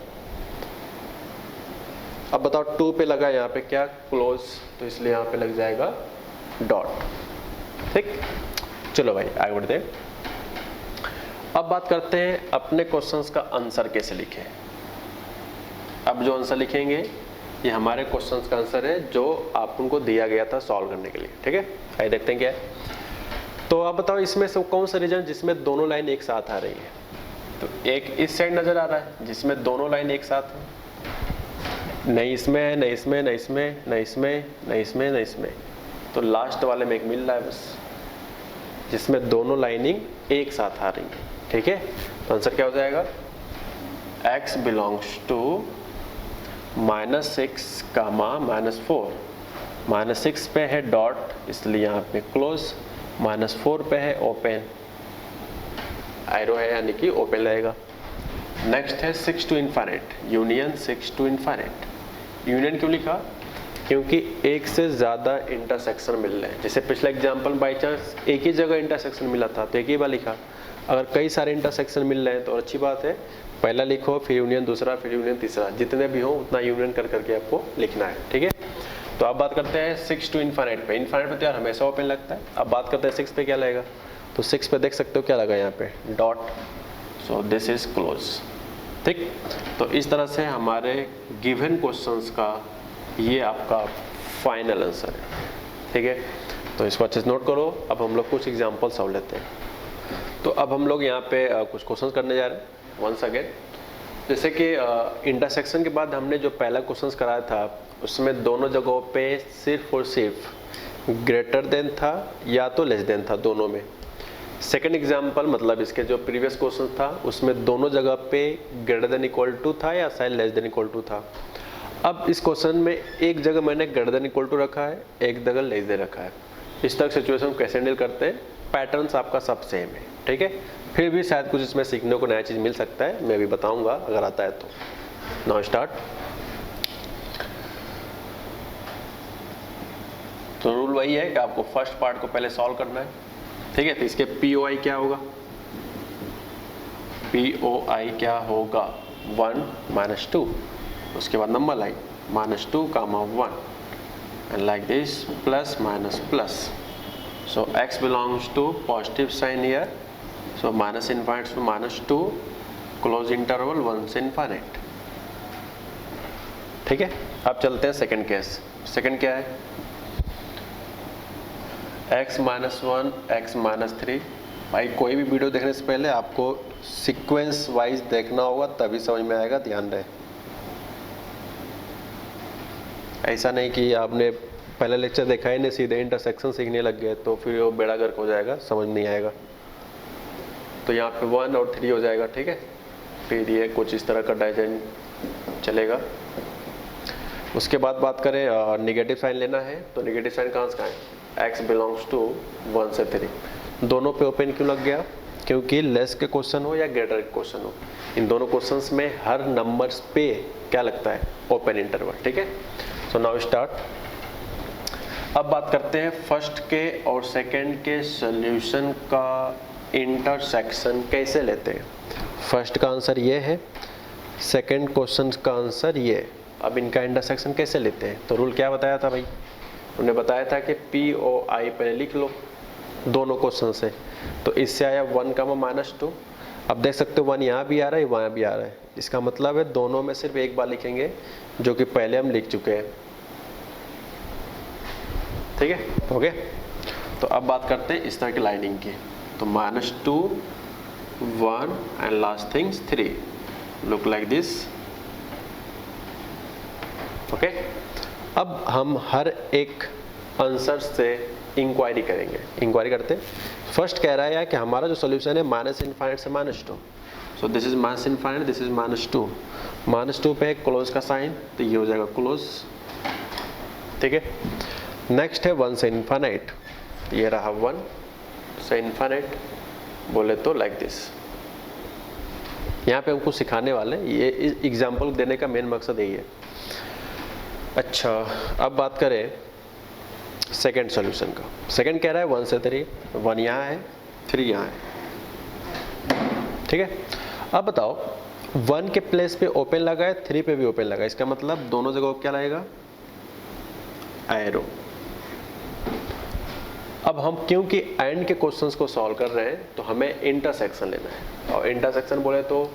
S1: अब बताओ 2 पे लगा यहाँ पे क्या? क्लोज, तो इसलिए यहाँ पे लग जाएगा डॉट। ठीक, चलो भाई आगे बढ़ते हैं। अब बात करते हैं अपने क्वेश्चंस का आंसर कैसे लिखें। अब जो आंसर लिखेंगे ये हमारे क्वेश्चंस का आंसर है जो आप उनको दिया गया था सॉल्व करने के लिए, ठीक है। आइए देखते हैं क्या है। तो आप बताओ इसमें से कौन सा रीजन जिसमें दोनों लाइन एक साथ आ रही है। तो एक इस साइड नजर आ रहा है जिसमें दोनों लाइन एक साथ है, नहीं इसमें है, नहीं इसमें, नहीं इसमें, नहीं इसमें, नहीं इसमें, नहीं इसमें, तो लास्ट वाले में एक मिल रहा है बस, जिसमें दोनों लाइनिंग एक साथ आ रही है, ठीक है। तो आंसर क्या हो जाएगा, x बिलोंग्स टू -6, -4, -6 पे है डॉट इसलिए यहाँ पे क्लोज, -4 पे है ओपन, एरो है यानी कि ओपन रहेगा। नेक्स्ट है 6 to infinite, union 6 to infinite। Union क्यों लिखा, क्योंकि एक से ज़्यादा इंटरसेक्शन मिल रहे हैं। जैसे पिछला एग्जाम्पल बाई चांस एक ही जगह इंटरसेक्शन मिला था तो एक ही बार लिखा, अगर कई सारे इंटरसेक्शन मिल रहे हैं तो अच्छी बात है, पहला लिखो फिर यूनियन दूसरा फिर यूनियन तीसरा, जितने भी हो उतना यूनियन कर करके आपको लिखना है, ठीक है। तो अब बात करते हैं 6 to infinite पे। इनफाइनाइट पे तो यार हमेशा ओपन लगता है। अब बात करते हैं 6 पे क्या लगेगा, तो 6 पे देख सकते हो क्या लगा यहाँ पे dot, so this is close, ठीक। तो इस तरह से हमारे गिवन क्वेश्चंस का ये आपका फाइनल आंसर है, ठीक है। तो इसको अच्छे से नोट करो। अब हम लोग कुछ एग्जांपल सॉल्व लेते हैं। तो अब हम लोग यहाँ पे कुछ क्वेश्चंस करने जा रहे हैं वंस अगेन। जैसे कि इंटरसेक्शन के बाद हमने जो पहला क्वेश्चंस कराया था उसमें दोनों जगहों पे सिर्फ और सिर्फ ग्रेटर देन था या तो लेस देन था, दोनों में। सेकंड एग्जांपल मतलब इसके जो प्रीवियस क्वेश्चन था उसमें दोनों जगह पे ग्रेटर देन इक्वल टू था या शायद लेस देन इक्वल टू था। अब इस क्वेश्चन में एक जगह मैंने ग्रेटर देन इक्वल टू रखा है, एक जगह लेस देन रखा है। इस तरह सिचुएशन कैसे हैंडल करते हैं, पैटर्न्स आपका सब सेम है, ठीक है। फिर भी शायद कुछ इसमें सीखने को नया चीज़ मिल सकता है, मैं भी बताऊंगा अगर आता है तो। Now start. तो रूल वही है कि आपको फर्स्ट पार्ट को पहले सॉल्व करना है, ठीक है। तो इसके POI क्या होगा, POI क्या होगा 1 - 2, उसके बाद number line -2, (1) and like this plus minus plus. So x belongs to positive sign here, so minus infinite to -2, close interval 1 से infinite, ठीक है। अब चलते हैं सेकंड केस। सेकंड क्या है, x -1, x -3। भाई कोई भी वीडियो देखने से पहले आपको सीक्वेंस वाइज देखना होगा तभी समझ में आएगा, ध्यान रहे। ऐसा नहीं कि आपने पहले लेक्चर देखा ही नहीं सीधे इंटरसेक्शन सीखने लग गए तो फिर वो बेड़ा गर्क हो जाएगा, समझ नहीं आएगा। तो यहाँ पे 1 और 3 हो जाएगा, ठीक है। फिर ये कुछ इस तरह का डायग्राम चलेगा। उसके बाद बात करें निगेटिव साइन लेना है, तो निगेटिव साइन कहाँ से है, x बिलोंग्स टू 1 से 3। दोनों पे ओपन क्यों लग गया, क्योंकि लेस के क्वेश्चन हो या ग्रेटर के क्वेश्चन हो, इन दोनों क्वेश्चंस में हर नंबर्स पे क्या लगता है, ओपन इंटरवल, ठीक है। सो नाउ स्टार्ट। अब बात करते हैं फर्स्ट के और सेकंड के सॉल्यूशन का इंटरसेक्शन कैसे लेते हैं। फर्स्ट का आंसर ये है, सेकंड क्वेश्चन का आंसर ये। अब इनका इंटरसेक्शन कैसे लेते हैं, तो रूल क्या बताया था भाई, उन्होंने बताया था कि POI पहले लिख लो दोनों क्वेश्चन से। तो इससे आया 1, -2। अब देख सकते हो 1 यहाँ भी आ रहा है, वहाँ भी आ रहा है, इसका मतलब है दोनों में सिर्फ एक बार लिखेंगे जो कि पहले हम लिख चुके हैं, ठीक है। ओके, तो अब बात करते हैं इस तरह की लाइनिंग की। तो -2, 1 and last things 3 look like this, okay. अब हम हर एक आंसर से इंक्वायरी करेंगे। इंक्वायरी करते हैं, फर्स्ट कह रहा है कि हमारा जो सॉल्यूशन है -∞ से -2, so this is -∞, this is -2। -2 पे क्लोज का साइन, तो ये हो जाएगा क्लोज, ठीक है। नेक्स्ट है 1 से इनफाइनाइट, ये रहा 1 से इनफाइनाइट, बोले तो लाइक दिस। यहाँ पे हमको सिखाने वाले, ये एग्जाम्पल देने का मेन मकसद यही है। अच्छा, अब बात करें सेकंड सॉल्यूशन का। सेकंड कह रहा है 1 से 3, 1 यहाँ है, 3 यहाँ है, ठीक है। अब बताओ 1 के प्लेस पे ओपन लगा है, 3 पे भी ओपन लगा है, इसका मतलब दोनों जगह क्या लगेगा, एरो। अब हम क्योंकि एंड के क्वेश्चंस को सॉल्व कर रहे हैं तो हमें इंटरसेक्शन लेना है, और इंटरसेक्शन बोले तो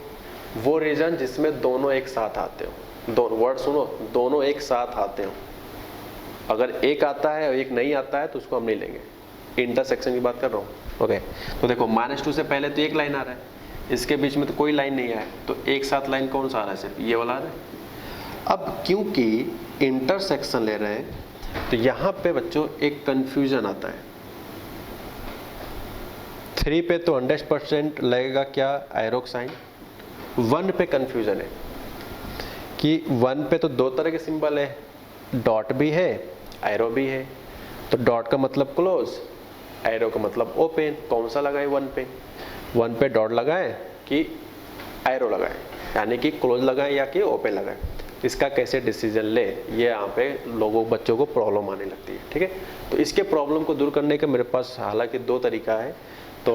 S1: वो रीजन जिसमें दोनों एक साथ आते हो, दोनों वर्ड सुनो, दोनों एक साथ आते हो। अगर एक आता है और एक नहीं आता है तो उसको हम नहीं लेंगे। इंटरसेक्शन की बात कर रहा हूँ। ओके, तो देखो -2 से पहले तो एक लाइन आ रहा है, इसके बीच में तो कोई लाइन नहीं है, तो एक साथ लाइन कौन सा आ रहा है? सिर्फ ये वाला आ रहा है। अब क्योंकि इंटरसेक्शन ले रहे हैं तो यहाँ पे बच्चों एक कंफ्यूजन आता है। 3 पे तो 100% लगेगा क्या? Arrow sign. 1 पे कंफ्यूजन है कि 1 पे तो दो तरह के सिंबल है, डॉट भी है, एरो भी है। तो डॉट का मतलब क्लोज, एरो का मतलब ओपन। कौन सा लगाए 1 पे? 1 पे डॉट लगाए कि एरो लगाए, यानी कि क्लोज लगाए या कि ओपन लगाए? इसका कैसे डिसीजन ले, ये यहाँ पे लोगों बच्चों को प्रॉब्लम आने लगती है। ठीक है, तो इसके प्रॉब्लम को दूर करने का मेरे पास हालांकि 2 तरीका है। तो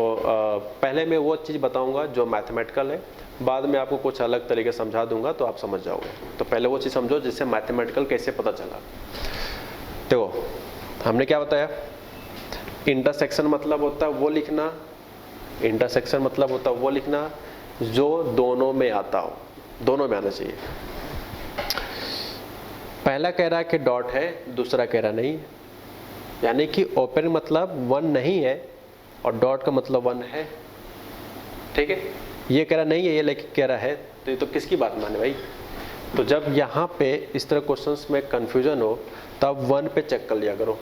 S1: पहले मैं वो चीज़ बताऊंगा जो मैथमेटिकल है, बाद में आपको कुछ अलग तरीके समझा दूंगा तो आप समझ जाओगे। तो पहले वो चीज़ समझो जिससे मैथमेटिकल कैसे पता चला। देखो हमने क्या बताया, इंटरसेक्शन मतलब होता है वो लिखना, इंटरसेक्शन मतलब होता है वो लिखना जो दोनों में आता हो, दोनों में आना चाहिए। पहला कह रहा है कि डॉट है, दूसरा कह रहा नहीं है, यानी कि ओपन मतलब 1 नहीं है और डॉट का मतलब 1 है। ठीक है, ये कह रहा नहीं है, ये लेके कह रहा है, तो ये तो किसकी बात माने भाई? तो जब यहाँ पे इस तरह क्वेश्चंस में कंफ्यूजन हो तब 1 पे चेक कर लिया करो,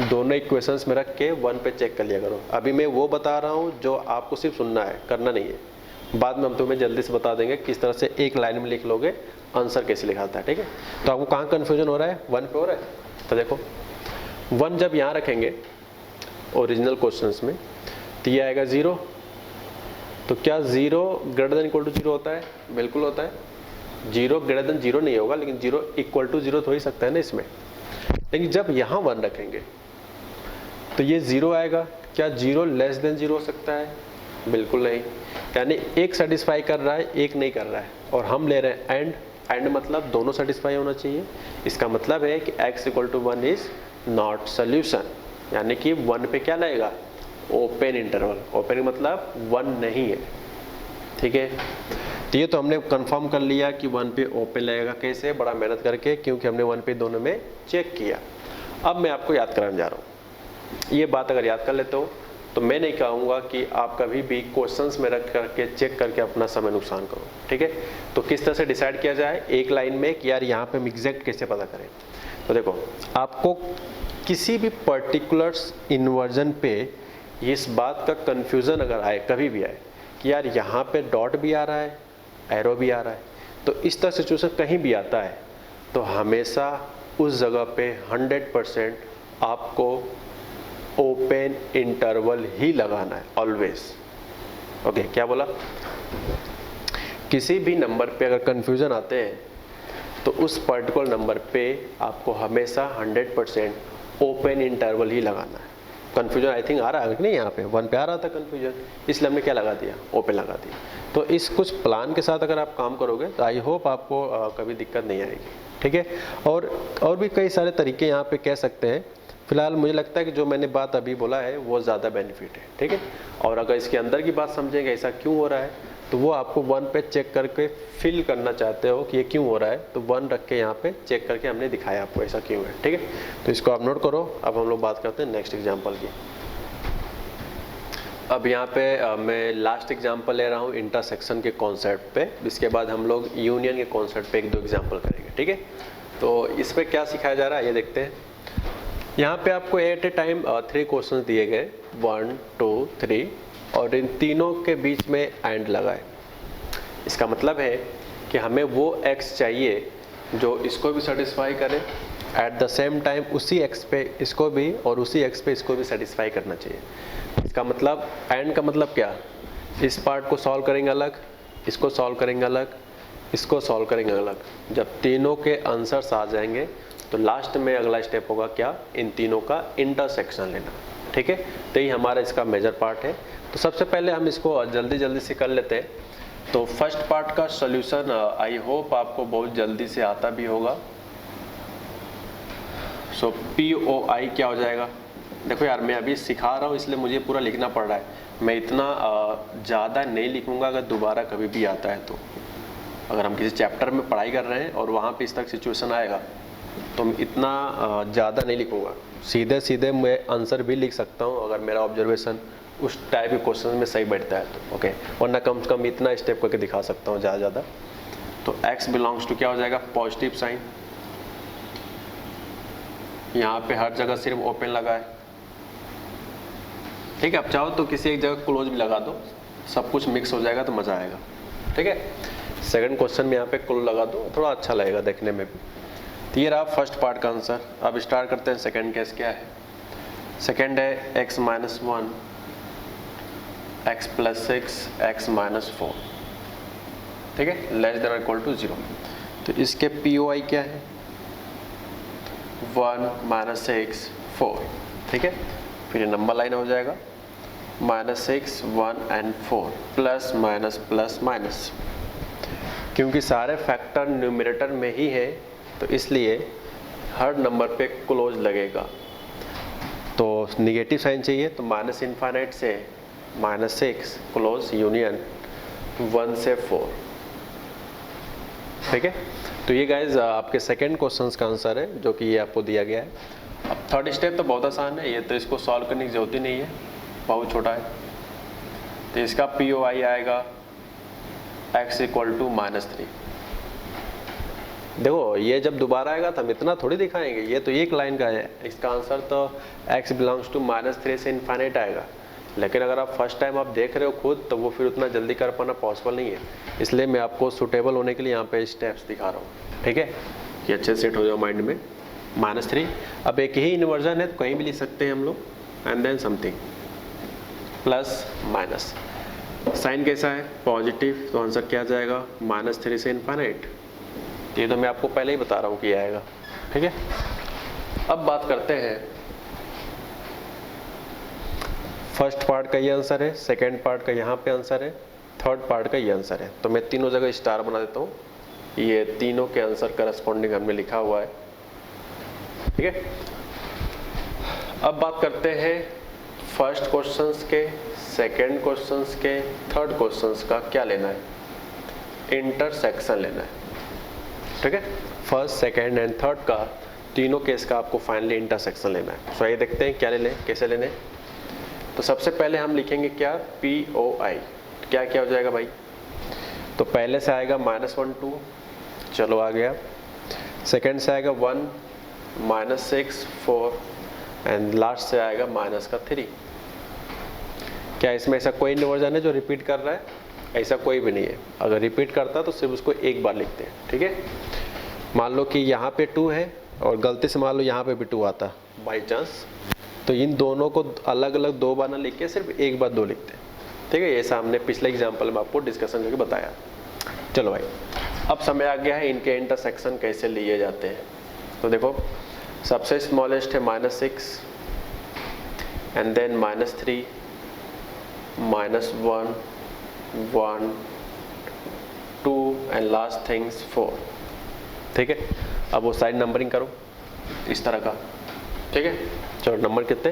S1: दोनों इक्वेशंस में रख के 1 पे चेक कर लिया करो। अभी मैं वो बता रहा हूँ जो आपको सिर्फ सुनना है, करना नहीं है। बाद में हम तुम्हें जल्दी से बता देंगे किस तरह से एक लाइन में लिख लोगे, आंसर कैसे लिखाता है। ठीक है, तो आपको कहाँ कन्फ्यूजन हो रहा है? 1 पे हो रहा है। तो देखो 1 जब यहाँ रखेंगे ओरिजिनल क्वेश्चंस में तो ये आएगा 0। तो क्या 0 ग्रेटर देन इक्वल टू 0 होता है? बिल्कुल होता है। 0 ग्रेटर देन 0 नहीं होगा, लेकिन 0 इक्वल टू 0 तो हो ही सकता है ना इसमें। लेकिन जब यहाँ 1 रखेंगे तो ये 0 आएगा। क्या 0 लेस देन 0 हो सकता है? बिल्कुल नहीं। यानी एक सेटिस्फाई कर रहा है, एक नहीं कर रहा है, और हम ले रहे हैं एंड। एंड मतलब दोनों सेटिस्फाई होना चाहिए। इसका मतलब है कि x equal to 1 is not solution, यानी कि 1 पे क्या लगेगा? Open interval. ओपन मतलब 1 नहीं है। ठीक है, तो ये तो हमने कंफर्म कर लिया कि 1 पे ओपन लगेगा। कैसे? बड़ा मेहनत करके, क्योंकि हमने 1 पे दोनों में चेक किया। अब मैं आपको याद कराने जा रहा हूँ। ये बात अगर याद कर लेते हो तो मैं नहीं कहूँगा कि आप कभी भी क्वेश्चंस में रख करके चेक करके अपना समय नुकसान करो। ठीक है, तो किस तरह से डिसाइड किया जाए एक लाइन में कि यार यहाँ पे हम एग्जैक्ट कैसे पता करें? तो देखो आपको किसी भी पर्टिकुलर्स इन्वर्जन पे इस बात का कंफ्यूजन अगर आए, कभी भी आए कि यार यहाँ पे डॉट भी आ रहा है, एरो भी आ रहा है, तो इस तरह सिचुएशन कहीं भी आता है तो हमेशा उस जगह पे 100% आपको ओपन इंटरवल ही लगाना है, ऑलवेज। ओके, क्या बोला? किसी भी नंबर पे अगर कंफ्यूजन आते हैं तो उस पर्टिकुलर नंबर पे आपको हमेशा 100% ओपन इंटरवल ही लगाना है। कंफ्यूजन आई थिंक आ रहा है कि नहीं? यहाँ पे 1 पे आ रहा था कंफ्यूजन, इसलिए हमने क्या लगा दिया? ओपन लगा दिया। तो इस कुछ प्लान के साथ अगर आप काम करोगे तो आई होप आपको कभी दिक्कत नहीं आएगी। ठीक है, और भी कई सारे तरीके यहाँ पे कह सकते हैं। फिलहाल मुझे लगता है कि जो मैंने बात अभी बोला है वो ज़्यादा बेनिफिट है। ठीक है, और अगर इसके अंदर की बात समझेंगे ऐसा क्यों हो रहा है, तो वो आपको 1 पे चेक करके फिल करना चाहते हो कि ये क्यों हो रहा है, तो 1 रख के यहाँ पे चेक करके हमने दिखाया आपको ऐसा क्यों है। ठीक है, तो इसको आप नोट करो। अब हम लोग बात करते हैं नेक्स्ट एग्जाम्पल की। अब यहाँ पे मैं लास्ट एग्जाम्पल ले रहा हूँ इंटरसेक्शन के कॉन्सेप्ट पे। इसके बाद हम लोग यूनियन के कॉन्सेप्ट पे 1-2 एग्जाम्पल करेंगे। ठीक है, तो इस पर क्या सिखाया जा रहा है ये देखते हैं। यहाँ पे आपको एट ए टाइम 3 क्वेश्चन दिए गए, 1, 2, 3, और इन तीनों के बीच में एंड लगाए। इसका मतलब है कि हमें वो x चाहिए जो इसको भी सेटिस्फाई करे, एट द सेम टाइम उसी x पे इसको भी और उसी x पे इसको भी सेटिस्फाई करना चाहिए। इसका मतलब एंड का मतलब क्या? इस पार्ट को सॉल्व करेंगे अलग, इसको सॉल्व करेंगे अलग, इसको सॉल्व करेंगे अलग। जब तीनों के आंसर्स आ जाएंगे तो लास्ट में अगला स्टेप होगा क्या? इन तीनों का इंटरसेक्शन लेना। ठीक है, तो ये हमारा इसका मेजर पार्ट है। तो सबसे पहले हम इसको जल्दी से कर लेते हैं। तो फर्स्ट पार्ट का सॉल्यूशन आई होप आपको बहुत जल्दी से आता भी होगा। सो POI क्या हो जाएगा? देखो यार मैं अभी सिखा रहा हूँ इसलिए मुझे पूरा लिखना पड़ रहा है। मैं इतना ज़्यादा नहीं लिखूंगा, अगर दोबारा कभी भी आता है तो अगर हम किसी चैप्टर में पढ़ाई कर रहे हैं और वहाँ पे इस तरह सिचुएशन आएगा तो मैं इतना ज़्यादा नहीं लिखूँगा, सीधे सीधे मैं आंसर भी लिख सकता हूँ अगर मेरा ऑब्जर्वेशन उस टाइप के क्वेश्चन में सही बैठता है तो ओके, वरना कम से कम इतना स्टेप करके दिखा सकता हूँ ज़्यादा। तो x बिलोंग्स टू क्या हो जाएगा, पॉजिटिव साइन। यहाँ पे हर जगह सिर्फ ओपन लगा है, ठीक है। अब चाहो तो किसी एक जगह क्लोज भी लगा दो, सब कुछ मिक्स हो जाएगा तो मज़ा आएगा, ठीक है। सेकंड क्वेश्चन में यहाँ पे क्लोज लगा दो, थोड़ा अच्छा लगेगा देखने में भी। तो ये रहा फर्स्ट पार्ट का आंसर। अब स्टार्ट करते हैं सेकंड केस क्या है। सेकंड है x minus 1 x plus 6 x minus 4, ठीक है, लेस देन और इक्वल टू 0। तो इसके POI क्या है, 1 माइनस 6 4, ठीक है। फिर ये नंबर लाइन हो जाएगा -6 1 and 4 plus minus plus minus. क्योंकि सारे फैक्टर न्यूमरेटर में ही है तो इसलिए हर नंबर पे क्लोज लगेगा। तो निगेटिव साइन चाहिए तो माइनस इनफाइनाइट से -6 क्लोज यूनियन 1 से 4, ठीक है। तो ये गाइज आपके सेकंड क्वेश्चन का आंसर है जो कि ये आपको दिया गया है। अब थर्ड स्टेप तो बहुत आसान है, ये तो इसको सॉल्व करने की जरूरत ही नहीं है, बहुत छोटा है। तो इसका POI आएगा x इक्वल टू -3। देखो ये जब दोबारा आएगा तो हम इतना थोड़ी दिखाएंगे, ये तो एक लाइन का है। इसका आंसर तो x बिलोंग्स टू -3 से इनफाइनाइट आएगा। लेकिन अगर आप फर्स्ट टाइम आप देख रहे हो खुद तो वो फिर उतना जल्दी कर पाना पॉसिबल नहीं है, इसलिए मैं आपको सूटेबल होने के लिए यहाँ पे स्टेप्स दिखा रहा हूँ, ठीक है, कि अच्छे सेट हो जाओ माइंड में। -3 अब एक ही इन्वर्जन है तो कहीं भी लिख सकते हैं हम लोग, and then something plus minus. Sign कैसा है, पॉजिटिव, तो आंसर क्या जाएगा -3 से इनफाइनाइट। ये तो मैं आपको पहले ही बता रहा हूँ कि आएगा, ठीक है। अब बात करते हैं फर्स्ट पार्ट का ये आंसर है, सेकंड पार्ट का यहाँ पे आंसर है, थर्ड पार्ट का ये आंसर है। तो मैं तीनों जगह स्टार बना देता हूँ, ये तीनों के आंसर करस्पॉन्डिंग हमने लिखा हुआ है, ठीक है। अब बात करते हैं फर्स्ट क्वेश्चंस के, सेकंड क्वेश्चंस के, थर्ड क्वेश्चंस का क्या लेना है, इंटरसेक्शन लेना है, ठीक है। फर्स्ट सेकंड एंड थर्ड का तीनों केस का आपको फाइनली इंटरसेक्शन लेना है। सो ये देखते हैं क्या ले लें, कैसे लेने। तो सबसे पहले हम लिखेंगे क्या, POI। तो क्या क्या हो जाएगा भाई, तो पहले से आएगा -1 2, चलो आ गया। सेकंड से आएगा 1 -6 4 एंड लास्ट से आएगा -3। क्या इसमें ऐसा कोई इन्वर्जन है जो रिपीट कर रहा है, ऐसा कोई भी नहीं है। अगर रिपीट करता तो सिर्फ उसको एक बार लिखते हैं, ठीक है। मान लो कि यहाँ पे 2 है और गलती से मान लो यहाँ पे भी 2 आता बाई चांस, तो इन दोनों को अलग अलग 2 बार ना लिख के सिर्फ एक बार 2 लिखते हैं, ठीक है। ये सामने पिछले एग्जाम्पल में आपको डिस्कशन करके बताया। चलो भाई अब समय आ गया है इनके इंटरसेक्शन कैसे लिए जाते हैं। तो देखो सबसे स्मॉलेस्ट है -6 and then -3 -1 1 2 and last things 4, ठीक है। अब वो साइड नंबरिंग करो इस तरह का, ठीक है। चलो नंबर कितने,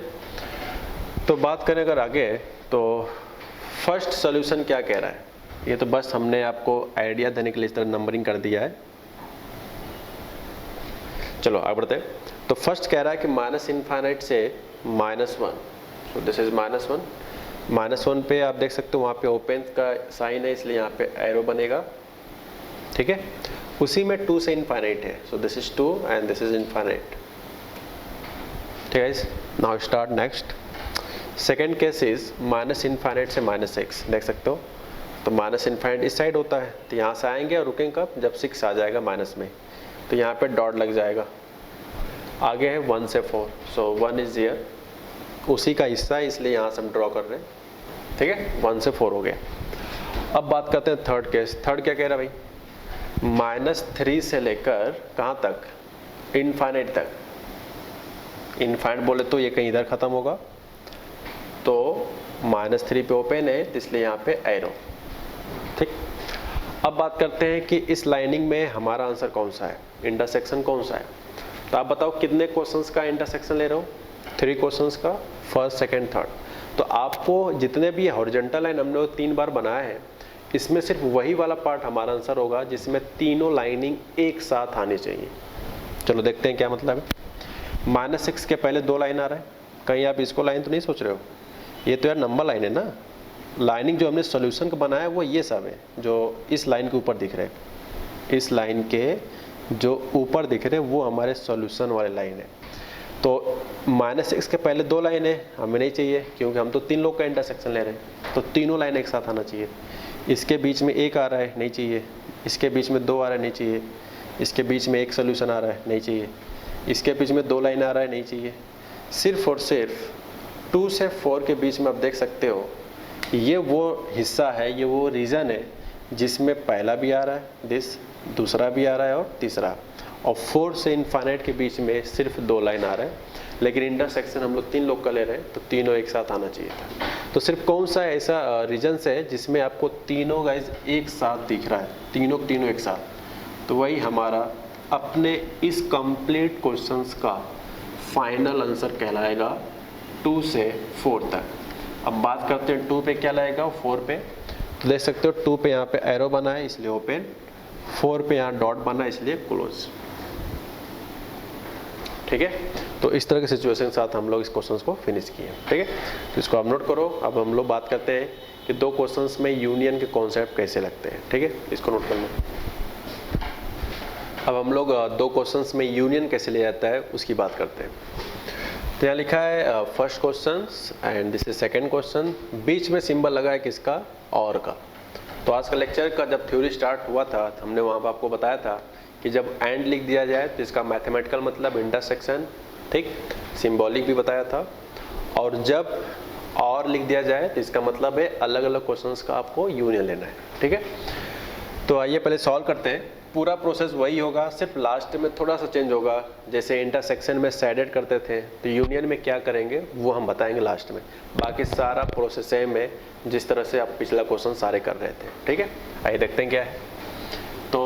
S1: तो बात करें अगर आगे तो फर्स्ट सॉल्यूशन क्या कह रहा है, ये तो बस हमने आपको आइडिया देने के लिए इस तरह नंबरिंग कर दिया है। चलो आगे बढ़ते हैं। तो फर्स्ट कह रहा है कि माइनस इनफाइनाइट से -1, सो दिस इज -1। -1 पे आप देख सकते हो वहाँ पे ओपन का साइन है इसलिए यहाँ पे एरो बनेगा, ठीक है। उसी में 2 से इनफाइनाइट है, so this is 2 and this is infinite, ठीक है। Now start next. Second case is minus infinite से -6, देख सकते हो। तो माइनस इनफाइनाइट इस साइड होता है, तो यहाँ से आएंगे और रुकेंगे कब, जब 6 आ जाएगा माइनस में, तो यहाँ पे डॉट लग जाएगा। आगे है 1 से 4, सो 1 इज हियर, उसी का हिस्सा है इसलिए यहाँ से हम ड्रॉ कर रहे हैं, ठीक है। 1 से 4 हो गया। अब बात करते हैं थर्ड केस। थर्ड क्या कह रहा है भाई, -3 से लेकर कहाँ तक, इनफाइनाइट तक। इनफाइनाइट बोले तो ये कहीं इधर खत्म होगा, तो -3 पे ओपन है इसलिए यहाँ पे एरो, ठीक। अब बात करते हैं कि इस लाइनिंग में हमारा आंसर कौन सा है, इंटरसेक्शन कौन सा है। तो आप बताओ कितने क्वेश्चंस का इंटरसेक्शन ले रहे हो, 3 क्वेश्चंस का, फर्स्ट सेकंड थर्ड। तो आपको जितने भी हॉरिजॉन्टल लाइन हमने 3 बार बनाया है, इसमें सिर्फ वही वाला पार्ट हमारा आंसर होगा जिसमें तीनों लाइनिंग एक साथ आनी चाहिए। चलो देखते हैं क्या मतलब है। -6 के पहले 2 लाइन आ रहा है, कहीं आप इसको लाइन तो नहीं सोच रहे हो, ये तो यार नंबर लाइन है ना। लाइनिंग जो हमने सॉल्यूशन का बनाया है वो ये सब है जो इस लाइन के ऊपर दिख रहे हैं। इस लाइन के जो ऊपर दिख रहे हैं वो हमारे सॉल्यूशन वाले लाइन है। तो -6 के पहले 2 लाइनें हमें नहीं चाहिए क्योंकि हम तो 3 लोग का इंटरसेक्शन ले रहे हैं, तो तीनों लाइन एक साथ आना चाहिए। इसके बीच में 1 आ रहा है, नहीं चाहिए। इसके बीच में 2 आ रहा है, नहीं चाहिए। इसके बीच में 1 सोल्यूशन आ रहा है, नहीं चाहिए। इसके बीच में 2 लाइन आ रहा है, नहीं चाहिए। सिर्फ और सिर्फ 2 से 4 के बीच में आप देख सकते हो, ये वो हिस्सा है, ये वो रीजन है जिसमें पहला भी आ रहा है दिस, दूसरा भी आ रहा है और तीसरा, और 4 से इनफाइनाइट के बीच में सिर्फ 2 लाइन आ रहा है। लेकिन इंटरसेक्शन हम लोग 3 लोग का ले रहे हैं तो तीनों एक साथ आना चाहिए था। तो सिर्फ कौन सा ऐसा रीजन्स है जिसमें आपको तीनों गाइज एक साथ दिख रहा है, तीनों एक साथ, तो वही हमारा अपने इस कंप्लीट क्वेश्चंस का फाइनल आंसर कहलाएगा 2 से 4 तक। अब बात करते हैं 2 पे क्या लाएगा, 4 पे। तो देख सकते हो 2 पे यहाँ पे एरो बना है इसलिए ओपन, 4 पे यहाँ डॉट बना है इसलिए क्लोज। ठीक है, तो इस तरह के सिचुएशन के साथ हम लोग इस क्वेश्चंस को फिनिश किए। ठीक है, तो इसको आप नोट करो। अब हम लोग बात करते हैं कि 2 क्वेश्चंस में यूनियन के कॉन्सेप्ट कैसे लगते हैं। ठीक है, इसको नोट कर लो। अब हम लोग 2 क्वेश्चंस में यूनियन कैसे ले जाता है उसकी बात करते हैं। तो यहाँ लिखा है first question and this is second question, बीच में सिंबल लगा है किसका, और का। तो आज का लेक्चर का जब थ्योरी स्टार्ट हुआ था तो हमने वहाँ पर आपको बताया था कि जब एंड लिख दिया जाए तो इसका मैथमेटिकल मतलब इंटरसेक्शन, ठीक, सिंबॉलिक भी बताया था, और जब और लिख दिया जाए तो इसका मतलब है अलग अलग क्वेश्चंस का आपको यूनियन लेना है। ठीक है, तो आइए पहले सॉल्व करते हैं। पूरा प्रोसेस वही होगा, सिर्फ लास्ट में थोड़ा सा चेंज होगा। जैसे इंटरसेक्शन में सैडेड करते थे तो यूनियन में क्या करेंगे वो हम बताएंगे लास्ट में। बाकी सारा प्रोसेस सेम है जिस तरह से आप पिछला क्वेश्चन सारे कर रहे थे। ठीक है, आइए देखते हैं क्या है। तो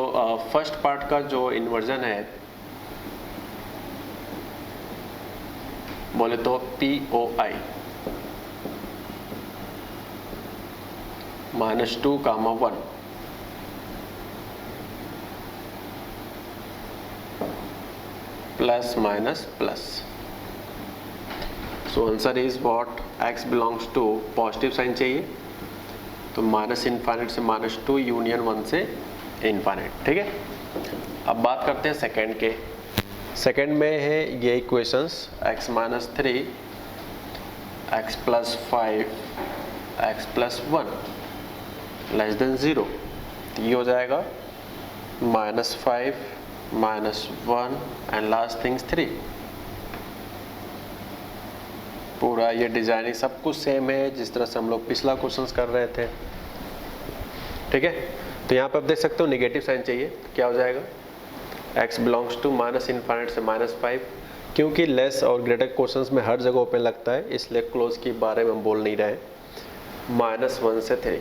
S1: फर्स्ट पार्ट का जो इन्वर्जन है बोले तो POI -2, 1 plus minus plus. So answer is what, x belongs to positive sign चाहिए, तो -∞ से -2 यूनियन 1 से इनफाइनाइट। ठीक है, अब बात करते हैं सेकंड के। सेकंड में है ये इक्वेशंस x - 3, x + 5, x + 1 <0। ये हो जाएगा -5 -1 एंड लास्ट थिंग्स 3। पूरा ये डिजाइनिंग सब कुछ सेम है जिस तरह से हम लोग पिछला क्वेश्चंस कर रहे थे। ठीक है, तो यहाँ पर आप देख सकते हो नेगेटिव साइन चाहिए, तो क्या हो जाएगा, x बिलोंग्स टू -∞ से -5, क्योंकि लेस और ग्रेटर क्वेश्चंस में हर जगह ओपन लगता है इसलिए क्लोज के बारे में हम बोल नहीं रहे। -1 से 3।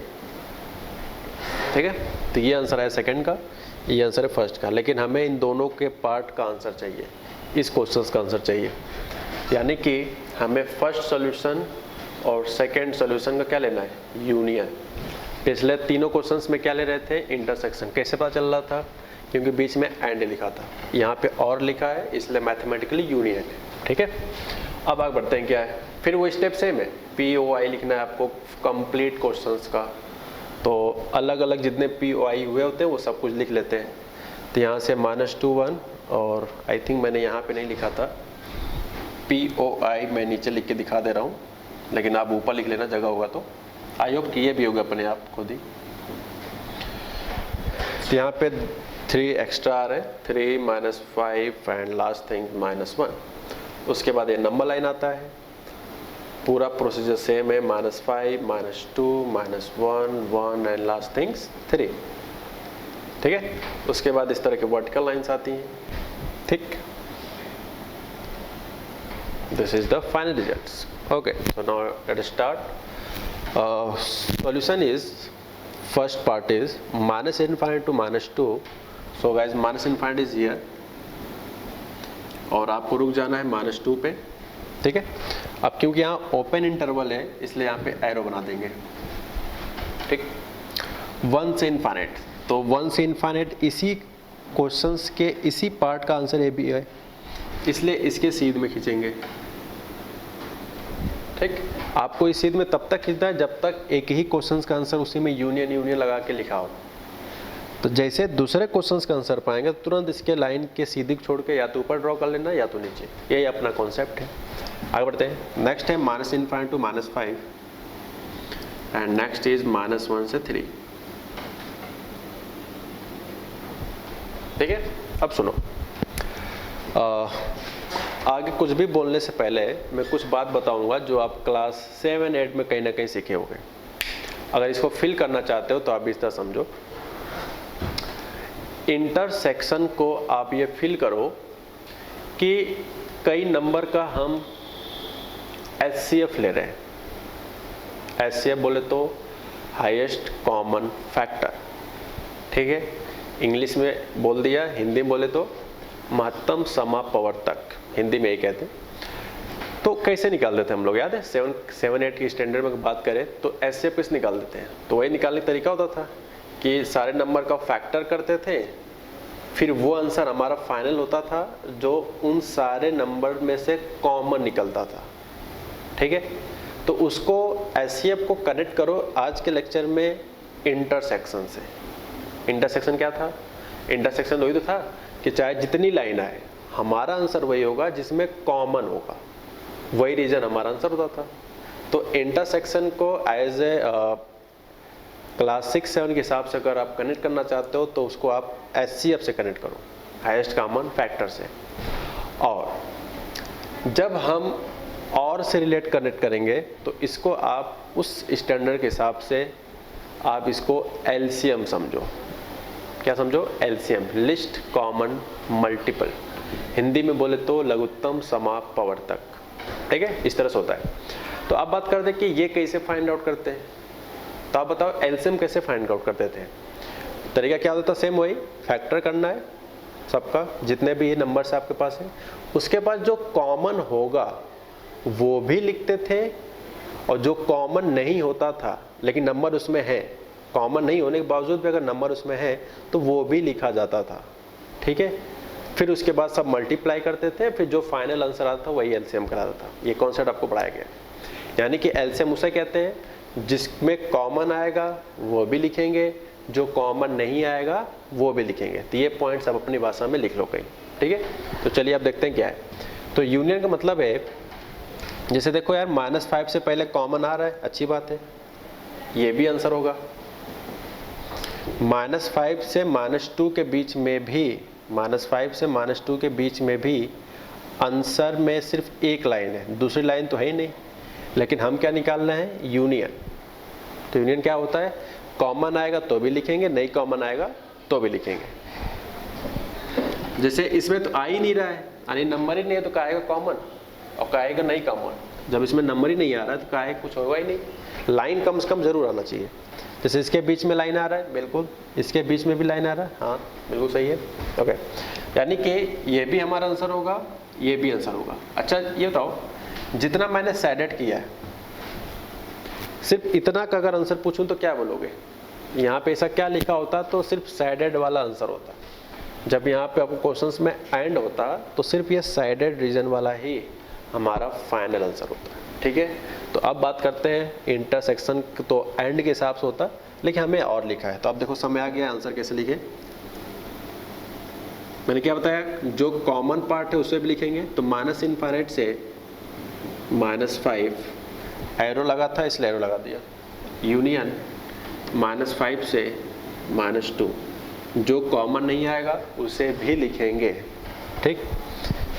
S1: ठीक है, तो ये आंसर है सेकंड का, ये आंसर है फर्स्ट का। लेकिन हमें इन दोनों के पार्ट का आंसर चाहिए, इस क्वेश्चंस का आंसर चाहिए। यानी कि हमें फर्स्ट सॉल्यूशन और सेकंड सॉल्यूशन का क्या लेना है, यूनियन। पिछले तीनों क्वेश्चंस में क्या ले रहे थे, इंटरसेक्शन। कैसे पता चल रहा था, क्योंकि बीच में एंड लिखा था, यहाँ पे और लिखा है इसलिए मैथमेटिकली यूनियन है। ठीक है, अब आगे बढ़ते हैं क्या है, फिर वो स्टेप सेम है, POI लिखना है आपको कंप्लीट क्वेश्चंस का। तो अलग अलग जितने POI हुए होते हैं वो सब कुछ लिख लेते हैं। तो यहाँ से -2, 1 और आई थिंक मैंने यहाँ पे नहीं लिखा था POI, मैं नीचे लिख के दिखा दे रहा हूँ, लेकिन आप ऊपर लिख लेना जगह होगा तो। आई होप कि ये भी होगा अपने आप खुद ही। तो यहाँ पे 3 एक्स्ट्रा आ रहे हैं, 3 - 5 एंड लास्ट थिंग -1। उसके बाद ये नंबर लाइन आता है, पूरा प्रोसीजर सेम है, -5 -2 -1 1 एंड लास्ट थिंग्स 3। ठीक है, उसके बाद इस तरह के वर्टिकल लाइंस आती हैं। ठीक, this is the final results. Okay, so now let's start. Solution is, first part is -∞ to -2। So guys -∞ is here और आपको रुक जाना है -2 पे। ठीक है, अब क्योंकि यहाँ ओपन इंटरवल है इसलिए यहाँ पे एरो बना देंगे। ठीक, 1 से इनफाइनाइट, तो 1 से इनफाइनाइट इसी क्वेश्चंस के इसी पार्ट का आंसर ए बी है, इसलिए इसके सीध में खींचेंगे। ठीक, आपको इस सीध में तब तक खींचना है जब तक एक ही क्वेश्चंस का आंसर उसी में यूनियन यूनियन लगा के लिखा हो। तो जैसे दूसरे क्वेश्चंस का आंसर पाएंगे तो तुरंत इसके लाइन के सीधी छोड़ के या तो ऊपर ड्रॉ कर लेना या तो नीचे, यही अपना कॉन्सेप्ट है। आगे बढ़ते हैं। नेक्स्ट है -∞ to -5 एंड नेक्स्ट इज -1 से 3। ठीक है, अब सुनो, आगे कुछ भी बोलने से पहले मैं कुछ बात बताऊंगा जो आप क्लास 7-8 में कहीं ना कहीं सीखे होंगे। अगर इसको फिल करना चाहते हो तो आप भी इस तरह समझो, इंटरसेक्शन को आप ये फिल करो कि कई नंबर का हम HCF ले रहे हैं। HCF बोले तो हाईएस्ट कॉमन फैक्टर। ठीक है, इंग्लिश में बोल दिया, हिंदी में बोले तो महत्तम समापवर्तक, हिंदी में ही कहते हैं। तो कैसे निकाल देते हैं हम लोग, याद है 7-8 की स्टैंडर्ड में बात करें तो HCF किस निकाल देते हैं। तो वही निकालने का तरीका होता था कि सारे नंबर का फैक्टर करते थे, फिर वो आंसर हमारा फाइनल होता था जो उन सारे नंबर में से कॉमन निकलता था। ठीक है, तो उसको HCF को कनेक्ट करो आज के लेक्चर में इंटरसेक्शन से। इंटरसेक्शन क्या था? इंटरसेक्शन वही तो था कि चाहे जितनी लाइन आए हमारा आंसर वही होगा जिसमें कॉमन होगा, वही रीजन हमारा आंसर होता था। तो इंटरसेक्शन को एज ए क्लास 6-7 के हिसाब से अगर आप कनेक्ट करना चाहते हो तो उसको आप HCF से कनेक्ट करो, हाईएस्ट कॉमन फैक्टर से। और जब हम और से रिलेट कनेक्ट करेंगे तो इसको आप उस स्टैंडर्ड के हिसाब से आप इसको LCM समझो। क्या समझो? LCM, list common multiple, Hindi में बोले तो लघुत्तम समापवर्तक। ठीक है, इस तरह से होता है। तो अब बात करते हैं कि ये कैसे फाइंड आउट करते हैं। तो आप बताओ LCM कैसे फाइंड आउट करते थे? तरीका क्या होता था? सेम वही, फैक्टर करना है सबका, जितने भी ये नंबर्स आपके पास है, उसके बाद जो कॉमन होगा वो भी लिखते थे, और जो कॉमन नहीं होता था लेकिन नंबर उसमें है, कॉमन नहीं होने के बावजूद भी अगर नंबर उसमें है तो वो भी लिखा जाता था। ठीक है, फिर उसके बाद सब मल्टीप्लाई करते थे, फिर जो फाइनल आंसर आता था वही LCM कराता था। ये कॉन्सेप्ट आपको पढ़ाया गया। यानी कि LCM उसे कहते हैं जिसमें कॉमन आएगा वो भी लिखेंगे, जो कॉमन नहीं आएगा वो भी लिखेंगे। तो ये पॉइंट्स आप अपनी भाषा में लिख लो कहीं। ठीक है, तो चलिए आप देखते हैं क्या है। तो यूनियन का मतलब है, जैसे देखो यार -5 से पहले कॉमन आ रहा है, अच्छी बात है, ये भी आंसर होगा। -5 से -2 के बीच में भी, -5 से -2 के बीच में भी आंसर में सिर्फ एक लाइन है, दूसरी लाइन तो है ही नहीं। लेकिन हम क्या निकालना है? यूनियन। तो यूनियन क्या होता है? कॉमन आएगा तो भी लिखेंगे, नहीं कॉमन आएगा तो भी लिखेंगे। जैसे इसमें तो आ ही नहीं रहा है, यानी नंबर ही नहीं है, तो क्या आएगा? कॉमन, और क्या आएगा? नहीं कॉमन। जब इसमें नंबर ही नहीं आ रहा है तो क्या है? कुछ होगा ही नहीं। लाइन कम से कम जरूर आना चाहिए। जैसे इसके बीच में लाइन आ रहा है, बिल्कुल, इसके बीच में भी लाइन आ रहा है, हाँ बिल्कुल सही है। ओके, यानी कि ये भी हमारा आंसर होगा, ये भी आंसर होगा। अच्छा ये बताओ, जितना मैंने सैडेड किया है, सिर्फ इतना का अगर आंसर पूछूं तो क्या बोलोगे? यहाँ पे ऐसा क्या लिखा होता तो सिर्फ सैडेड वाला आंसर होता। जब यहाँ पे आपको क्वेश्चंस में एंड होता तो सिर्फ ये सैडेड रीजन वाला ही हमारा फाइनल आंसर होता। ठीक है, तो अब बात करते हैं इंटरसेक्शन। तो एंड के हिसाब से होता, लेकिन हमें और लिखा है। तो अब देखो समय आ गया, आंसर कैसे लिखे। मैंने क्या बताया? जो कॉमन पार्ट है उसे भी लिखेंगे। तो -∞ से -5 एरो लगा था इसलिए एरो लगा दिया। यूनियन -5 से -2, जो कॉमन नहीं आएगा उसे भी लिखेंगे। ठीक,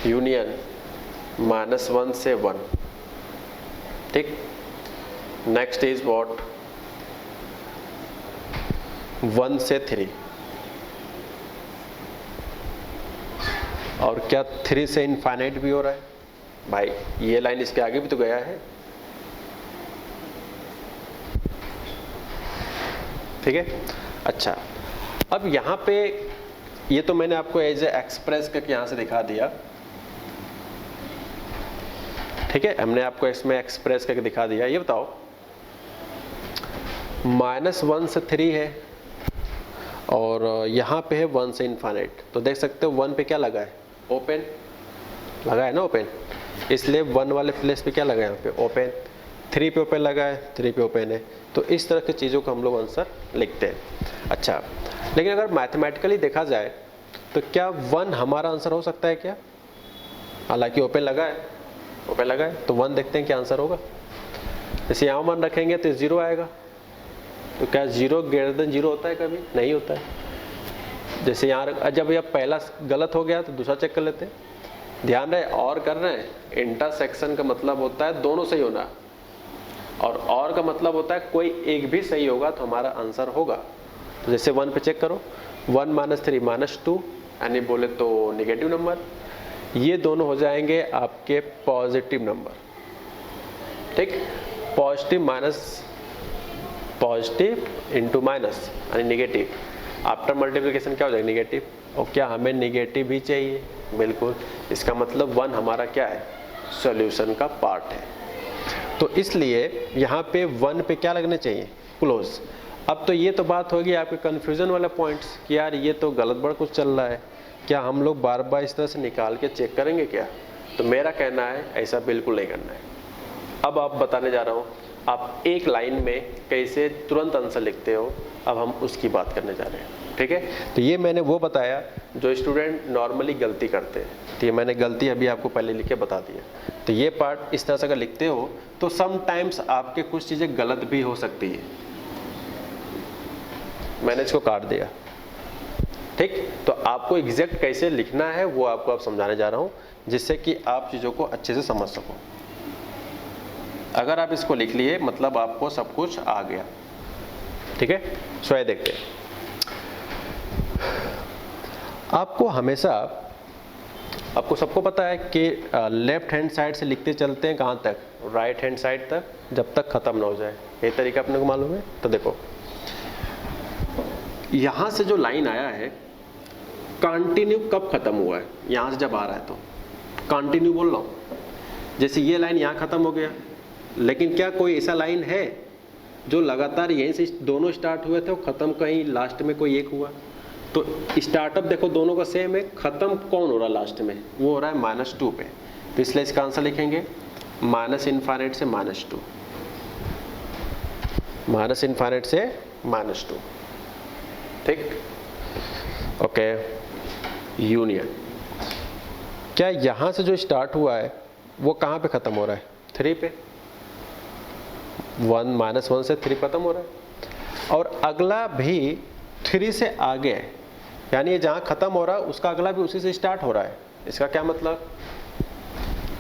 S1: यूनियन -1 से 1। ठीक, नेक्स्ट इज व्हाट? 1 से 3। और क्या 3 से इनफाइनाइट भी हो रहा है? भाई ये लाइन इसके आगे भी तो गया है। ठीक है, अच्छा अब यहाँ पे ये तो मैंने आपको एज ए एक्सप्रेस करके यहाँ से दिखा दिया। ठीक है, हमने आपको इसमें एक्सप्रेस करके दिखा दिया। ये बताओ -1 से 3 है, और यहाँ पे है 1 से इन्फाइनाइट, तो देख सकते हो 1 पे क्या लगा है, ओपन लगा है ना, ओपन, इसलिए 1 वाले प्लेस पे क्या लगा है यहाँ पे, ओपन। 3 पे ओपन लगा है, 3 पे ओपन है। तो इस तरह की चीज़ों को हम लोग आंसर लिखते हैं। अच्छा, लेकिन अगर मैथमेटिकली देखा जाए तो क्या 1 हमारा आंसर हो सकता है क्या? हालांकि ओपन लगा है, ओपन लगा है, तो 1 देखते हैं क्या आंसर होगा। जैसे यहाँ 1 रखेंगे तो 0 आएगा, तो क्या 0 ग्रेटर देन 0 होता है? कभी नहीं होता है। जैसे यहाँ जब यह पहला गलत हो गया तो दूसरा चेक कर लेते हैं। ध्यान रहे और कर रहे हैं, इंटरसेक्शन का मतलब होता है दोनों सही होना, और का मतलब होता है कोई एक भी सही होगा तो हमारा आंसर होगा। तो जैसे 1 पे चेक करो, 1 - 3 - 2, यानी बोले तो नेगेटिव नंबर, ये दोनों हो जाएंगे आपके पॉजिटिव नंबर, ठीक। Positive minus positive into minus यानी नेगेटिव, आफ्टर मल्टीप्लिकेशन क्या हो जाएगा, नेगेटिव। और क्या हमें नेगेटिव भी चाहिए? बिल्कुल। इसका मतलब 1 हमारा क्या है, सॉल्यूशन का पार्ट है। तो इसलिए यहाँ पे 1 पे क्या लगने चाहिए, क्लोज। अब तो ये तो बात होगी आपके कन्फ्यूजन वाले पॉइंट्स कि यार ये तो गलत बड़ कुछ चल रहा है, क्या हम लोग बार बार इस तरह से निकाल के चेक करेंगे क्या? तो मेरा कहना है ऐसा बिल्कुल नहीं करना है। अब आप बताने जा रहा हूँ आप एक लाइन में कैसे तुरंत आंसर लिखते हो, अब हम उसकी बात करने जा रहे हैं, ठीक है। तो ये मैंने वो बताया जो स्टूडेंट नॉर्मली गलती करते हैं, तो ये मैंने गलती अभी आपको पहले लिख के बता दिया। तो ये पार्ट इस तरह से अगर लिखते हो तो समटाइम्स आपके कुछ चीज़ें गलत भी हो सकती है। मैंने इसको काट दिया, ठीक। तो आपको एग्जैक्ट कैसे लिखना है वो आपको आप समझाने जा रहा हूँ, जिससे कि आप चीज़ों को अच्छे से समझ सको। अगर आप इसको लिख लिए मतलब आपको सब कुछ आ गया, ठीक है। सो ये देखते हैं, आपको हमेशा, आपको सबको पता है कि लेफ्ट हैंड साइड से लिखते चलते हैं कहाँ तक, राइट हैंड साइड तक, जब तक खत्म ना हो जाए। ये तरीका अपने को मालूम है। तो देखो यहाँ से जो लाइन आया है कंटिन्यू कब खत्म हुआ है, यहाँ से जब आ रहा है तो कंटिन्यू बोल रहा हूँ। जैसे ये लाइन यहाँ खत्म हो गया, लेकिन क्या कोई ऐसा लाइन है जो लगातार यहीं से दोनों स्टार्ट हुए थे और ख़त्म कहीं लास्ट में कोई एक हुआ? तो स्टार्टअप देखो दोनों का सेम है, ख़त्म कौन हो रहा है लास्ट में, वो हो रहा है -2 पे। तो इसलिए इसका आंसर लिखेंगे -∞ से -2, -∞ से -2, ठीक। ओके, यूनियन, क्या यहाँ से जो स्टार्ट हुआ है वो कहाँ पे ख़त्म हो रहा है, 3 पे। 1 से 3 खत्म हो रहा है, और अगला भी 3 से आगे है, यानी ये जहाँ खत्म हो रहा है उसका अगला भी उसी से स्टार्ट हो रहा है। इसका क्या मतलब,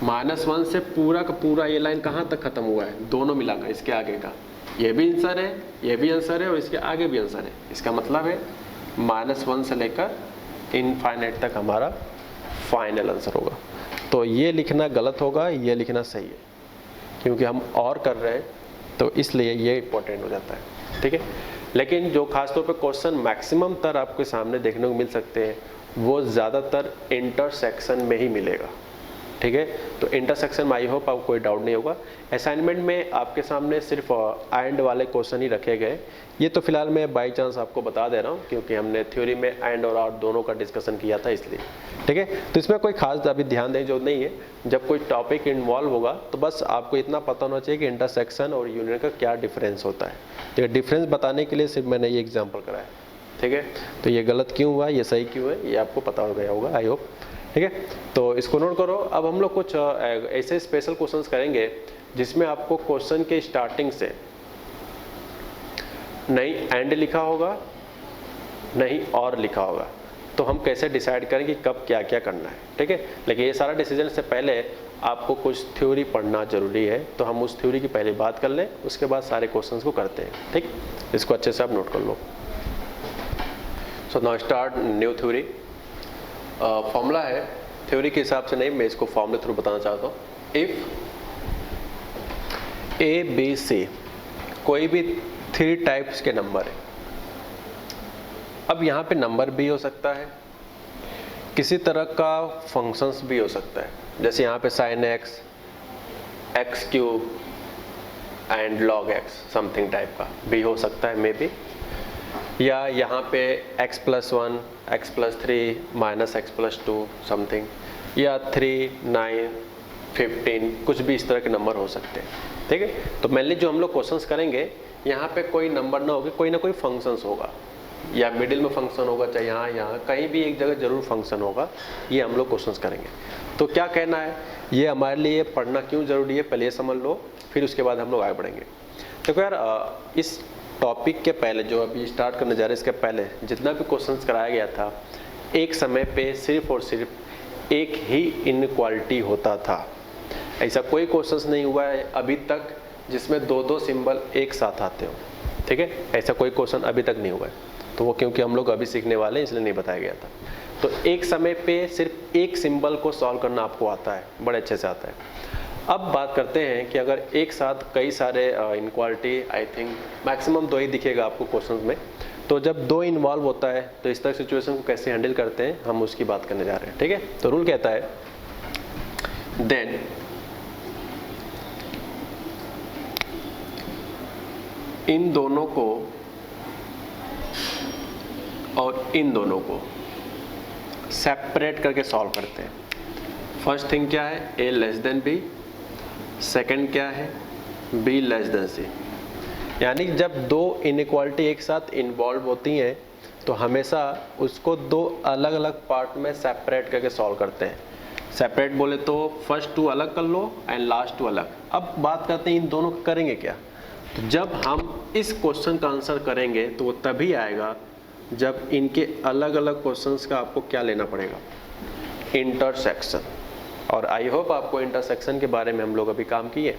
S1: -1 से पूरा का पूरा ये लाइन कहाँ तक खत्म हुआ है, दोनों मिलाकर इसके आगे का, ये भी आंसर है, ये भी आंसर है, और इसके आगे भी आंसर है। इसका मतलब है -1 से लेकर इनफाइनाइट तक हमारा फाइनल आंसर होगा। तो ये लिखना गलत होगा, ये लिखना सही है, क्योंकि हम और कर रहे हैं तो इसलिए ये इंपॉर्टेंट हो जाता है, ठीक है। लेकिन जो खासतौर पे क्वेश्चन मैक्सिमम तर आपके सामने देखने को मिल सकते हैं वो ज़्यादातर इंटरसेक्शन में ही मिलेगा, ठीक है। तो इंटरसेक्शन में आई होप आपको कोई डाउट नहीं होगा। असाइनमेंट में आपके सामने सिर्फ एंड वाले क्वेश्चन ही रखे गए, ये तो फिलहाल मैं बाई चांस आपको बता दे रहा हूँ क्योंकि हमने थ्योरी में एंड और आउट दोनों का डिस्कशन किया था इसलिए, ठीक है। तो इसमें कोई खास अभी ध्यान देने जो नहीं है, जब कोई टॉपिक इन्वॉल्व होगा तो बस आपको इतना पता होना चाहिए कि इंटरसेक्शन और यूनियन का क्या डिफरेंस होता है। तो डिफरेंस बताने के लिए सिर्फ मैंने ये एग्जाम्पल कराया, ठीक है। तो ये गलत क्यों हुआ, ये सही क्यों है, ये आपको पता हो गया होगा आई होप, ठीक है। तो इसको नोट करो। अब हम लोग कुछ ऐसे स्पेशल क्वेश्चंस करेंगे जिसमें आपको क्वेश्चन के स्टार्टिंग से नहीं एंड लिखा होगा नहीं और लिखा होगा, तो हम कैसे डिसाइड करें कि कब क्या क्या करना है, ठीक है। लेकिन ये सारा डिसीजन से पहले आपको कुछ थ्योरी पढ़ना जरूरी है, तो हम उस थ्योरी की पहले बात कर लें, उसके बाद सारे क्वेश्चंस को करते हैं, ठीक। इसको अच्छे से आप नोट कर लो। So now start new theory. Formula है, थ्योरी के हिसाब से नहीं, मैं इसको फॉर्मूले थ्रू बताना चाहता हूँ। इफ ए बी सी कोई भी 3 टाइप्स के नंबर है, अब यहाँ पे नंबर भी हो सकता है, किसी तरह का फंक्शंस भी हो सकता है, जैसे यहाँ पे sin x, x³ and log x something type का भी हो सकता है मे बी। या यहाँ पे x+1, x+3 minus x+2 something, या 3, 9, 15, कुछ भी इस तरह के नंबर हो सकते हैं। ठीक है, तो मेनली जो हम लोग क्वेश्चंस करेंगे यहाँ पे कोई नंबर ना होगा, कोई ना कोई फंक्शंस होगा, या मिडिल में फंक्शन होगा, चाहे यहाँ कहीं भी एक जगह जरूर फंक्शन होगा, ये हम लोग क्वेश्चंस करेंगे। तो क्या कहना है, ये हमारे लिए पढ़ना क्यों ज़रूरी है पहले ये समझ लो, फिर उसके बाद हम लोग आगे बढ़ेंगे। देखो यार, इस टॉपिक के पहले जो अभी स्टार्ट करने जा रहे हैं, इसके पहले जितना भी क्वेश्चंस कराया गया था, एक समय पे सिर्फ और सिर्फ एक ही इनइक्वालिटी होता था। ऐसा कोई क्वेश्चंस नहीं हुआ है अभी तक जिसमें 2-2 सिंबल एक साथ आते हो। ठीक है, ऐसा कोई क्वेश्चन अभी तक नहीं हुआ है, तो वो क्योंकि हम लोग अभी सीखने वाले हैं इसलिए नहीं बताया गया था। तो एक समय पे सिर्फ एक सिंबल को सॉल्व करना आपको आता है, बड़े अच्छे से आता है। अब बात करते हैं कि अगर एक साथ कई सारे इनक्वालिटी, आई थिंक मैक्सिमम 2 ही दिखेगा आपको क्वेश्चंस में, तो जब 2 इन्वॉल्व होता है तो इस तरह सिचुएशन को कैसे हैंडल करते हैं हम उसकी बात करने जा रहे हैं। ठीक है, तो रूल कहता है देन इन दोनों को और इन दोनों को सेपरेट करके सॉल्व करते हैं। फर्स्ट थिंग क्या है, a less than b, second क्या है, b लेस देन c। यानी जब 2 इनइक्वालिटी एक साथ इन्वॉल्व होती हैं तो हमेशा उसको 2 अलग अलग पार्ट में सेपरेट करके सॉल्व करते हैं। सेपरेट बोले तो फर्स्ट 2 अलग कर लो एंड लास्ट 2 अलग। अब बात करते हैं इन दोनों को करेंगे क्या। तो जब हम इस क्वेश्चन का आंसर करेंगे तो वो तभी आएगा जब इनके अलग अलग क्वेश्चंस का आपको क्या लेना पड़ेगा, इंटरसेक्शन। और आई होप आपको इंटरसेक्शन के बारे में हम लोग अभी काम किए।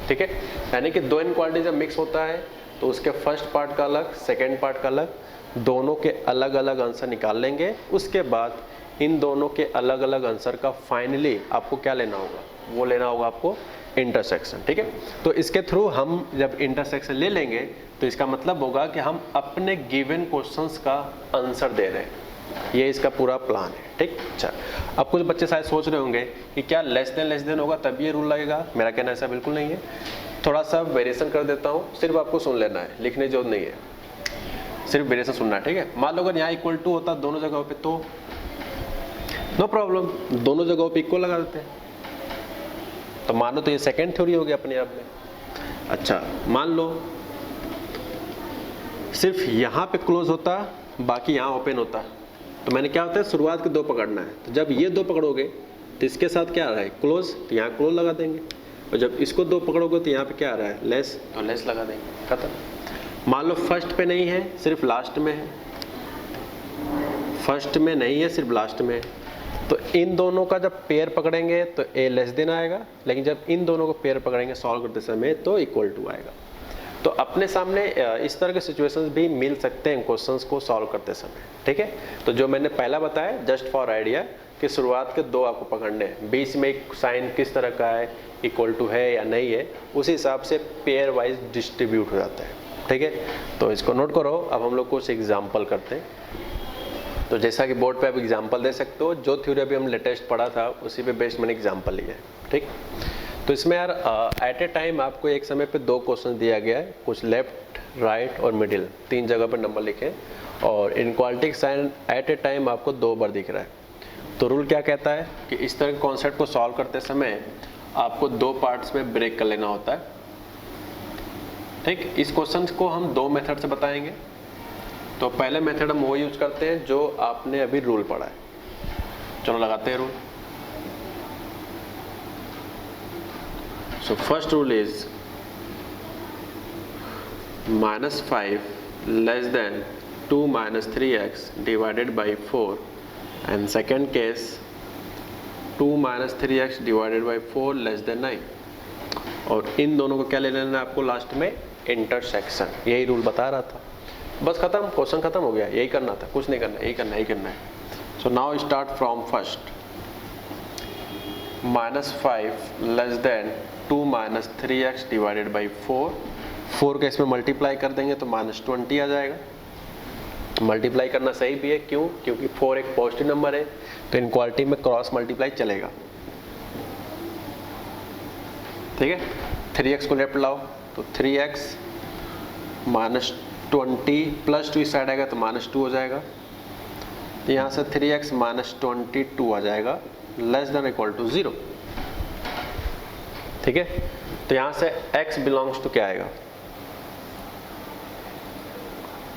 S1: ठीक है, यानी कि 2 इनइक्वालिटी जब मिक्स होता है तो उसके फर्स्ट पार्ट का अलग, सेकेंड पार्ट का अलग, दोनों के अलग अलग आंसर निकाल लेंगे। उसके बाद इन दोनों के अलग अलग आंसर का फाइनली आपको क्या लेना होगा, वो लेना होगा आपको इंटरसेक्शन। ठीक है, तो इसके थ्रू हम जब इंटरसेक्शन ले लेंगे तो इसका मतलब होगा कि हम अपने गिवन क्वेश्चंस का आंसर दे रहे हैं। ये इसका पूरा प्लान है। ठीक, अच्छा, अब कुछ बच्चे शायद सोच रहे होंगे कि क्या लेस देन होगा तब ये रूल लगेगा। मेरा कहना ऐसा बिल्कुल नहीं है, थोड़ा सा वेरिएशन कर देता हूँ, सिर्फ आपको सुन लेना है, लिखने जो नहीं है, सिर्फ वेरिएशन सुनना है। ठीक है, मान लो अगर यहाँ इक्वल टू होता दोनों जगहों पे तो नो प्रॉब्लम, दोनों जगहों पे इक्वल लगा देते हैं। तो मान लो तो ये सेकेंड थ्योरी हो गया अपने आप में। अच्छा, मान लो सिर्फ यहाँ पे क्लोज होता, बाकी यहाँ ओपन होता, तो मैंने क्या होता है शुरुआत के 2 पकड़ना है। तो जब ये 2 पकड़ोगे तो इसके साथ क्या आ रहा है, क्लोज, तो यहाँ क्लोज लगा देंगे। और जब इसको 2 पकड़ोगे तो यहाँ पे क्या आ रहा है, लेस, तो लेस लगा देंगे, खत्म। मान लो फर्स्ट पे नहीं है, सिर्फ लास्ट में है, फर्स्ट में नहीं है, सिर्फ लास्ट में है, तो इन दोनों का जब पेयर पकड़ेंगे तो a लेस देन आएगा, लेकिन जब इन दोनों को पेयर पकड़ेंगे सॉल्व करते समय तो इक्वल टू आएगा। तो अपने सामने इस तरह के सिचुएशंस भी मिल सकते हैं क्वेश्चंस को सॉल्व करते समय। ठीक है, तो जो मैंने पहला बताया जस्ट फॉर आइडिया कि शुरुआत के 2 आपको पकड़ने हैं, बीच में एक साइन किस तरह का है, इक्वल टू है या नहीं है, उसी हिसाब से पेयर वाइज डिस्ट्रीब्यूट हो जाता है। ठीक है, तो इसको नोट करो। अब हम लोग कुछ एग्जाम्पल करते हैं। तो जैसा कि बोर्ड पे आप एग्जाम्पल दे सकते हो, जो थ्योरी अभी हम लेटेस्ट पढ़ा था उसी पे बेस्ड मैंने एग्जाम्पल लिया है। ठीक, तो इसमें यार एट ए टाइम आपको एक समय पे 2 क्वेश्चन दिया गया है, कुछ लेफ्ट, राइट और मिडिल, 3 जगह पर नंबर लिखे, और inequality sign at a time आपको 2 बार दिख रहा है। तो रूल क्या कहता है कि इस तरह के कॉन्सेप्ट को सॉल्व करते समय आपको 2 पार्ट्स में ब्रेक कर लेना होता है। ठीक, इस क्वेश्चन को हम 2 मेथड से बताएंगे। तो पहले मेथड हम वो यूज करते हैं जो आपने अभी रूल पढ़ा है। चलो लगाते हैं rule. So first rule is -5 less than 2 - 3x divided by 4, and second case 2 - 3x divided by 4 less than 9। और इन दोनों को क्या ले लेना है आपको लास्ट में, इंटरसेक्शन। यही रूल बता रहा था, बस खत्म, क्वेश्चन खत्म हो गया। यही करना था, कुछ नहीं करना, यही करना है। सो now start from first. -5 less than 2 - 3x divided by 4 का इसमें मल्टीप्लाई कर देंगे तो -20 आ जाएगा। मल्टीप्लाई करना सही भी है, क्यों, क्योंकि 4 एक पॉजिटिव नंबर है, तो इनइक्वालिटी में क्रॉस मल्टीप्लाई चलेगा। ठीक है, 3x को लेफ्ट लाओ तो 3x 20 प्लस 2 इस साइड आएगा तो -2 हो जाएगा। यहाँ से 3x माइनस 22 आ जाएगा, लेस देन इक्वल टू 0। ठीक है, तो यहाँ से x बिलोंग्स टू क्या आएगा,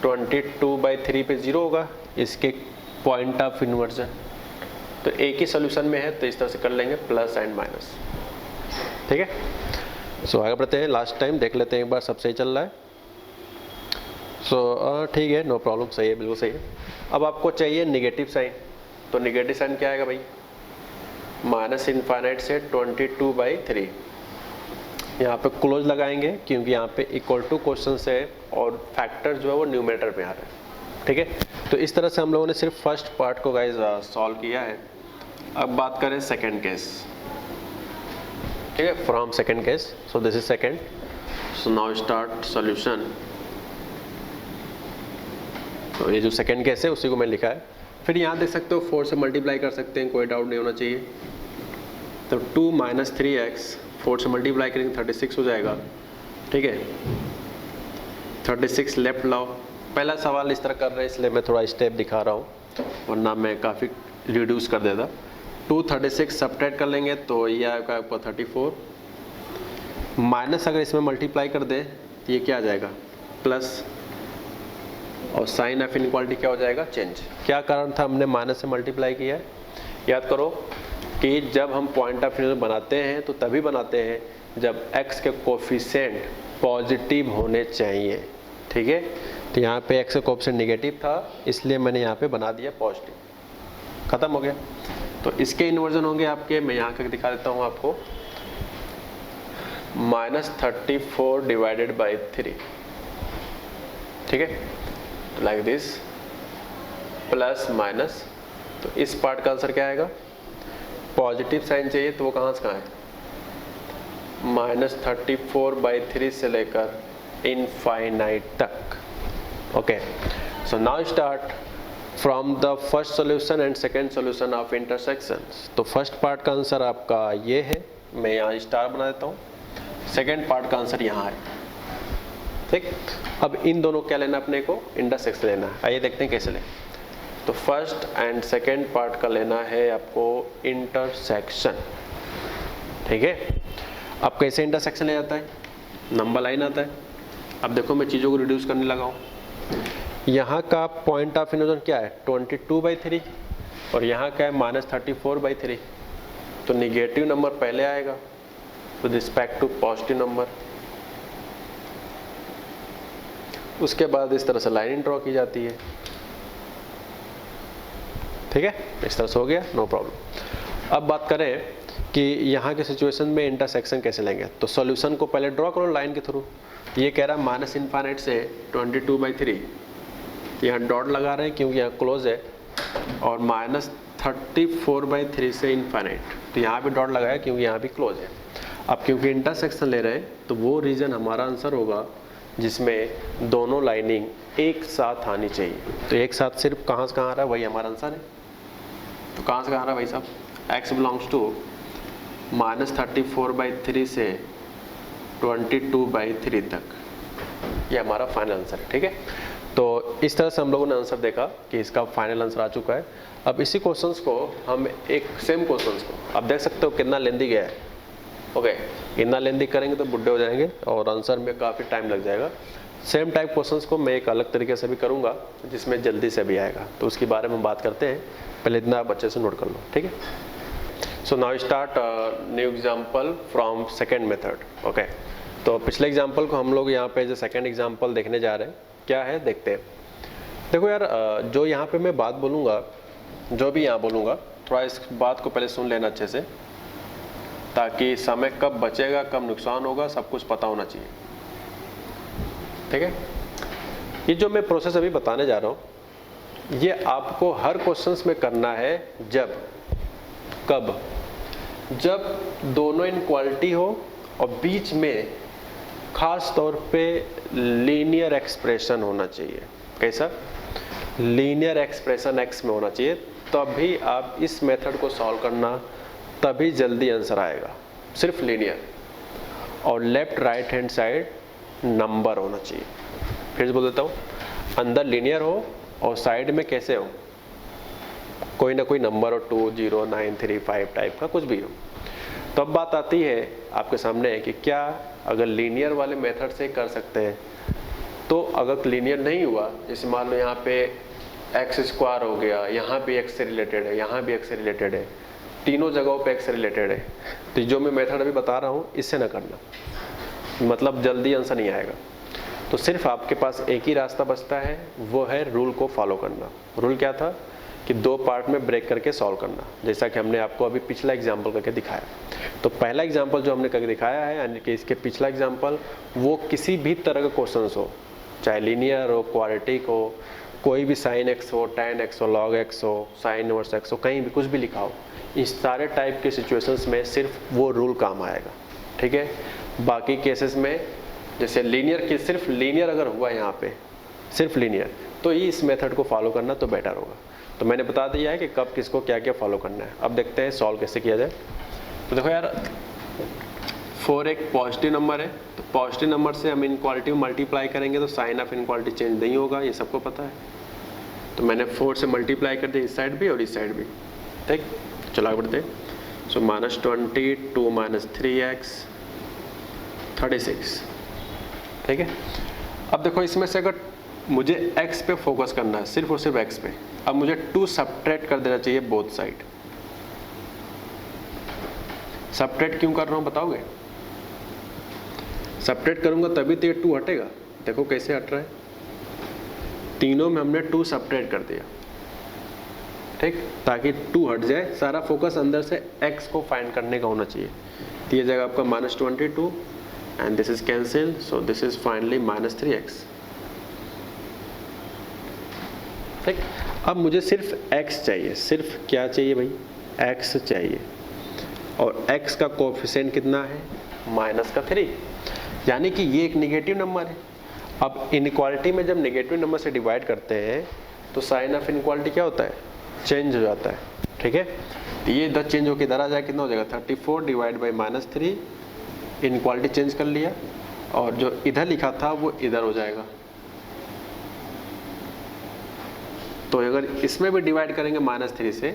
S1: 22/3 पे 0 होगा, इसके पॉइंट ऑफ इन्वर्जन। तो एक ही सोल्यूशन में है तो इस तरह से कर लेंगे, प्लस एंड माइनस। ठीक है, सो आगे बढ़ते हैं। लास्ट टाइम देख लेते हैं एक बार, सब सही चल रहा है। सो ठीक है, नो प्रॉब्लम, सही है, बिल्कुल सही है। अब आपको चाहिए नेगेटिव साइन, तो नेगेटिव साइन क्या आएगा भाई, -∞ से 22/3। यहाँ पे क्लोज लगाएंगे क्योंकि यहाँ पे इक्वल टू क्वेश्चन है और फैक्टर जो है वो न्यूमरेटर में आ रहा है। ठीक है, तो इस तरह से हम लोगों ने सिर्फ फर्स्ट पार्ट को गाइज सॉल्व किया है। अब बात करें सेकेंड केस। ठीक है, from second case, so this is second. So now start solution. तो ये जो सेकेंड केस है उसी को मैं लिखा है। फिर यहाँ देख सकते हो 4 से मल्टीप्लाई कर सकते हैं, कोई डाउट नहीं होना चाहिए। तो 2 - 3x 4 से मल्टीप्लाई करेंगे 36 हो जाएगा। ठीक है, 36 लेफ्ट लाओ। पहला सवाल इस तरह कर रहे हैं इसलिए मैं थोड़ा स्टेप दिखा रहा हूँ, वरना मैं काफ़ी रिड्यूस कर देता। 2 36 सब्ट्रैक्ट कर लेंगे तो ये आएगा आपका 34, माइनस अगर इसमें मल्टीप्लाई कर दे तो ये क्या आ जाएगा, प्लस, और साइन ऑफ इनइक्वालिटी क्या हो जाएगा, चेंज। क्या कारण था हमने माइनस से मल्टीप्लाई किया है, याद करो कि जब हम पॉइंट ऑफ व्यू बनाते हैं तो तभी बनाते हैं जब x के कोफिशिएंट पॉजिटिव होने चाहिए। ठीक है, तो यहाँ पे x का कोफिशिएंट नेगेटिव था इसलिए मैंने यहाँ पे बना दिया पॉजिटिव, खत्म हो गया। तो इसके इन्वर्जन होंगे आपके, मैं यहाँ करके दिखा देता हूँ आपको, -34/3। ठीक है, लाइक दिस, प्लस माइनस। तो इस पार्ट का आंसर क्या आएगा, पॉजिटिव साइन चाहिए तो वो कहाँ से कहाँ है, -34/3 से लेकर इनफाइनाइट तक। Okay, so now start from the first solution and second solution of intersections. तो फर्स्ट पार्ट का आंसर आपका ये है, मैं यहाँ स्टार बना देता हूँ। सेकेंड पार्ट का आंसर यहाँ है। ठीक, अब इन दोनों क्या लेना अपने को, इंटरसेक्शन लेना है। आइए देखते हैं कैसे लें। तो फर्स्ट एंड सेकेंड पार्ट का लेना है आपको इंटरसेक्शन। ठीक है, अब कैसे इंटरसेक्शन ले जाता है, नंबर लाइन आता है। अब देखो मैं चीज़ों को रिड्यूस करने लगा हूँ। यहाँ का पॉइंट ऑफ इन्वर्जन क्या है, 22/3, और यहाँ का है -34/3। तो निगेटिव नंबर पहले आएगा with respect to positive number. उसके बाद इस तरह से लाइन ड्रॉ की जाती है। ठीक है, इस तरह से हो गया, नो प्रॉब्लम। अब बात करें कि यहाँ के सिचुएशन में इंटरसेक्शन कैसे लेंगे। तो सॉल्यूशन को पहले ड्रॉ करो लाइन के थ्रू। ये कह रहा है -∞ से 22/3, यहाँ डॉट लगा रहे हैं क्योंकि यहाँ क्लोज है, और -34/3 से इनफाइनाइट, तो यहाँ भी डॉट लगाया क्योंकि यहाँ भी क्लोज है। अब क्योंकि इंटरसेक्शन ले रहे हैं तो वो रीजन हमारा आंसर होगा जिसमें दोनों लाइनिंग एक साथ आनी चाहिए। तो एक साथ सिर्फ कहाँ से कहाँ आ रहा है, वही हमारा आंसर है। तो कहाँ से कहाँ आ रहा है भाई साहब, x बिलोंग्स टू -34/3 से 22/3 तक, ये हमारा फाइनल आंसर है। ठीक है, तो इस तरह से हम लोगों ने आंसर देखा कि इसका फाइनल आंसर आ चुका है। अब इसी क्वेश्चंस को हम एक सेम क्वेश्चंस को, अब देख सकते हो कितना लेंदी गया है। ओके, इतना लेंदी करेंगे तो बुढ़े हो जाएंगे और आंसर में काफ़ी टाइम लग जाएगा। सेम टाइप क्वेश्चंस को मैं एक अलग तरीके से भी करूँगा जिसमें जल्दी से भी आएगा, तो उसके बारे में बात करते हैं। पहले इतना आप अच्छे से नोट कर लो। ठीक है, सो now start new example from second method. Okay, तो पिछले एग्जाम्पल को हम लोग यहाँ पे जो सेकेंड एग्जाम्पल देखने जा रहे हैं, क्या है देखते हैं। देखो यार, जो यहाँ पे मैं बात बोलूँगा, जो भी यहाँ बोलूँगा, थोड़ा इस बात को पहले सुन लेना अच्छे से, ताकि समय कब बचेगा कब नुकसान होगा सब कुछ पता होना चाहिए। ठीक है, ये जो मैं प्रोसेस अभी बताने जा रहा हूँ ये आपको हर क्वेश्चंस में करना है जब दोनों इनक्वालिटी हो और बीच में खास तौर पे लीनियर एक्सप्रेशन होना चाहिए। कैसा, लीनियर एक्सप्रेशन x में होना चाहिए, तभी आप इस मेथड को सॉल्व करना, तभी जल्दी आंसर आएगा। सिर्फ लीनियर, और left right hand side number होना चाहिए। फिर से बोल देता हूँ, अंदर लीनियर हो और साइड में कैसे हो, कोई ना कोई नंबर हो, 2, 0, 9, 3, 5 टाइप का कुछ भी हो। तो अब बात आती है आपके सामने है कि क्या अगर लीनियर वाले मेथड से कर सकते हैं, तो अगर लीनियर नहीं हुआ, जैसे मान लो यहाँ पे एक्स स्क्वायर हो गया, यहाँ भी एक्स से रिलेटेड है, यहाँ भी एक्स से रिलेटेड है, तीनों जगहों पे एक्स से रिलेटेड है, तो जो मैं मेथड अभी बता रहा हूँ इससे ना करना, मतलब जल्दी आंसर नहीं आएगा। तो सिर्फ आपके पास एक ही रास्ता बचता है, वो है रूल को फॉलो करना। रूल क्या था कि 2 पार्ट में ब्रेक करके सॉल्व करना, जैसा कि हमने आपको अभी पिछला एग्जाम्पल करके दिखाया। तो पहला एग्जाम्पल जो हमने करके दिखाया है, यानी कि इसके पिछला एग्जाम्पल, वो किसी भी तरह का क्वेश्चन हो, चाहे लीनियर हो, क्वाड्रेटिक हो, कोई भी साइन एक्स हो, tan x हो, log x हो, साइन इनवर्स x हो, कहीं भी कुछ भी लिखा हो, इस सारे टाइप के सिचुएशंस में सिर्फ वो रूल काम आएगा, ठीक है। बाकी केसेस में जैसे लीनियर की, सिर्फ लीनियर अगर हुआ यहाँ पे, सिर्फ लीनियर, तो इस मेथड को फॉलो करना तो बेटर होगा। तो मैंने बता दिया है कि कब किसको क्या क्या फॉलो करना है। अब देखते हैं सॉल्व कैसे किया जाए। तो देखो यार, 4 एक पॉजिटिव नंबर है, तो पॉजिटिव नंबर से हम इनक्वालिटी में मल्टीप्लाई करेंगे तो साइन ऑफ इनक्वालिटी चेंज नहीं होगा, ये सबको पता है। तो मैंने 4 से मल्टीप्लाई कर दिया इस साइड भी और इस साइड भी, ठीक। चलो आगे बढ़ते हैं। सो -20, 2 - 3x 36, ठीक है। अब देखो इसमें से अगर मुझे x पे फोकस करना है, सिर्फ और सिर्फ x पे, अब मुझे 2 सब्ट्रैक्ट कर देना चाहिए बोथ साइड। सब्ट्रैक्ट क्यों कर रहा हूँ बताओगे? सब्ट्रैक्ट करूंगा तभी तो ये 2 हटेगा। देखो कैसे हट रहा है, तीनों में हमने 2 सब्ट्रैक्ट कर दिया, ठीक, ताकि 2 हट जाए। सारा फोकस अंदर से x को फाइंड करने का होना चाहिए। तो ये जाएगा आपका -22 and this is cancel, so this is finally -3x, ठीक। अब मुझे सिर्फ x चाहिए, सिर्फ क्या चाहिए भाई, x चाहिए, और x का कोएफिशिएंट कितना है, -3, यानी कि ये एक नेगेटिव नंबर है। अब इनइक्वालिटी में जब नेगेटिव नंबर से डिवाइड करते हैं तो साइन ऑफ इनइक्वालिटी क्या होता है, चेंज हो जाता है, ठीक है। तो ये इधर चेंज होकर इधर आ जाए, कितना हो जाएगा, 34 डिवाइड बाई -3, इनइक्वालिटी चेंज कर लिया, और जो इधर लिखा था वो इधर हो जाएगा। तो अगर इसमें भी डिवाइड करेंगे -3 से,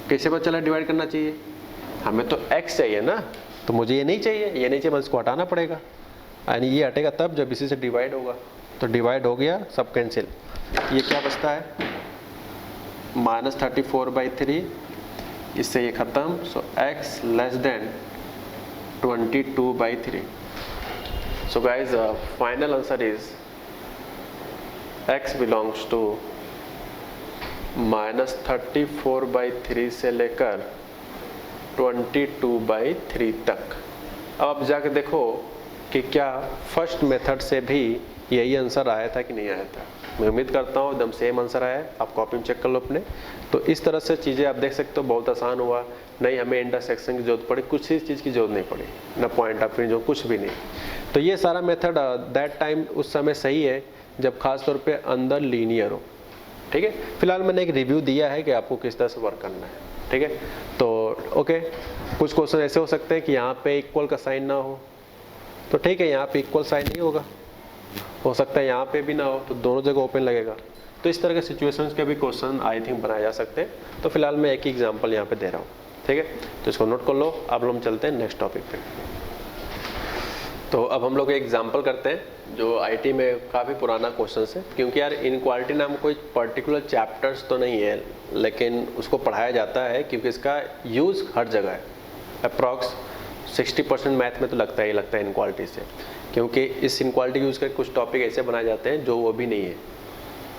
S1: कैसे पता चला डिवाइड करना चाहिए, हमें तो x चाहिए ना, तो मुझे ये नहीं चाहिए, ये नहीं चाहिए, बस इसको हटाना पड़ेगा, यानी ये हटेगा तब जब इसी से डिवाइड होगा। तो डिवाइड हो गया, सब कैंसिल, ये क्या बचता है, -34/3, इससे ये खत्म। So x less than 22/3। So guys final answer is x belongs to -34/3 से लेकर 22/3 तक। अब आप जाके देखो कि क्या फर्स्ट मेथड से भी यही आंसर आया था कि नहीं आया था। मैं उम्मीद करता हूँ एकदम सेम आंसर आया है। आप कॉपी में चेक कर लो अपने। तो इस तरह से चीज़ें आप देख सकते हो, बहुत आसान हुआ, नहीं हमें इंटरसेक्शन की जरूरत पड़ी, कुछ ही चीज़ की जरूरत नहीं पड़ी, ना पॉइंट ऑफ व्यू, कुछ भी नहीं। तो ये सारा मेथड दैट टाइम उस समय सही है जब खास तौर पे अंदर लीनियर हो, ठीक है। फिलहाल मैंने एक रिव्यू दिया है कि आपको किस तरह से वर्क करना है, ठीक है। तो ओके, कुछ क्वेश्चन ऐसे हो सकते हैं कि यहाँ पे इक्वल का साइन ना हो, तो ठीक है, यहाँ पे इक्वल साइन नहीं होगा, हो सकता है यहाँ पे भी ना हो, तो दोनों जगह ओपन लगेगा। तो इस तरह के सिचुएशंस के भी क्वेश्चन आई थिंक बनाए जा सकते हैं। तो फिलहाल मैं एक ही एग्जांपल यहाँ पे दे रहा हूँ, ठीक है। तो इसको नोट कर लो। अब हम चलते हैं नेक्स्ट टॉपिक पे। तो अब हम लोग एक एग्जांपल करते हैं जो आईटी में काफ़ी पुराना क्वेश्चन है, क्योंकि यार इनक्वालिटी नाम कोई पर्टिकुलर चैप्टर्स तो नहीं है, लेकिन उसको पढ़ाया जाता है क्योंकि इसका यूज़ हर जगह है। अप्रॉक्स 60% मैथ में तो लगता है इनक्वालिटी से, क्योंकि इस इनक्वालिटी यूज़ करके कुछ टॉपिक ऐसे बनाए जाते हैं जो वो भी नहीं है,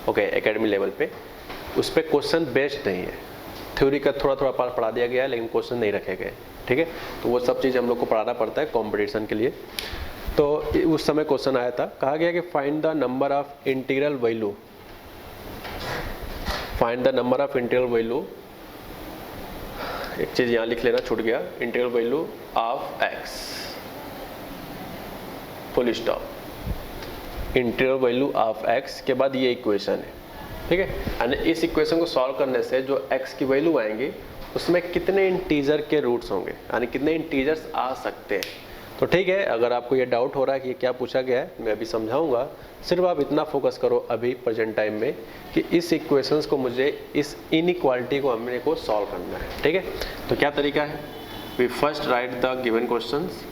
S1: ओके, एकेडमी लेवल पे उस पर क्वेश्चन बेस्ड नहीं है। थ्योरी का थोड़ा थोड़ा पार्ट पढ़ा दिया गया है, लेकिन क्वेश्चन नहीं रखे गए, ठीक है। तो वो सब चीज़ हम लोग को पढ़ाना पड़ता है कंपटीशन के लिए। तो उस समय क्वेश्चन आया था, कहा गया कि find the number of integral value, find the number of integral value, एक चीज़ यहाँ लिख लेना छूट गया, integral value of x, full stop, integral value of x के बाद ये इक्वेशन है, ठीक है। यानी इस इक्वेशन को सॉल्व करने से जो x की वैल्यू आएंगी उसमें कितने इंटीजर के रूट्स होंगे, यानी कितने इंटीजर्स आ सकते हैं। तो ठीक है, अगर आपको ये डाउट हो रहा है कि क्या पूछा गया है, मैं अभी समझाऊंगा। सिर्फ आप इतना फोकस करो अभी प्रेजेंट टाइम में कि इस इक्वेशंस को मुझे, इस इनइक्वालिटी को हमने को सॉल्व करना है। ठीक है, तो क्या तरीका है? We first write the given questions.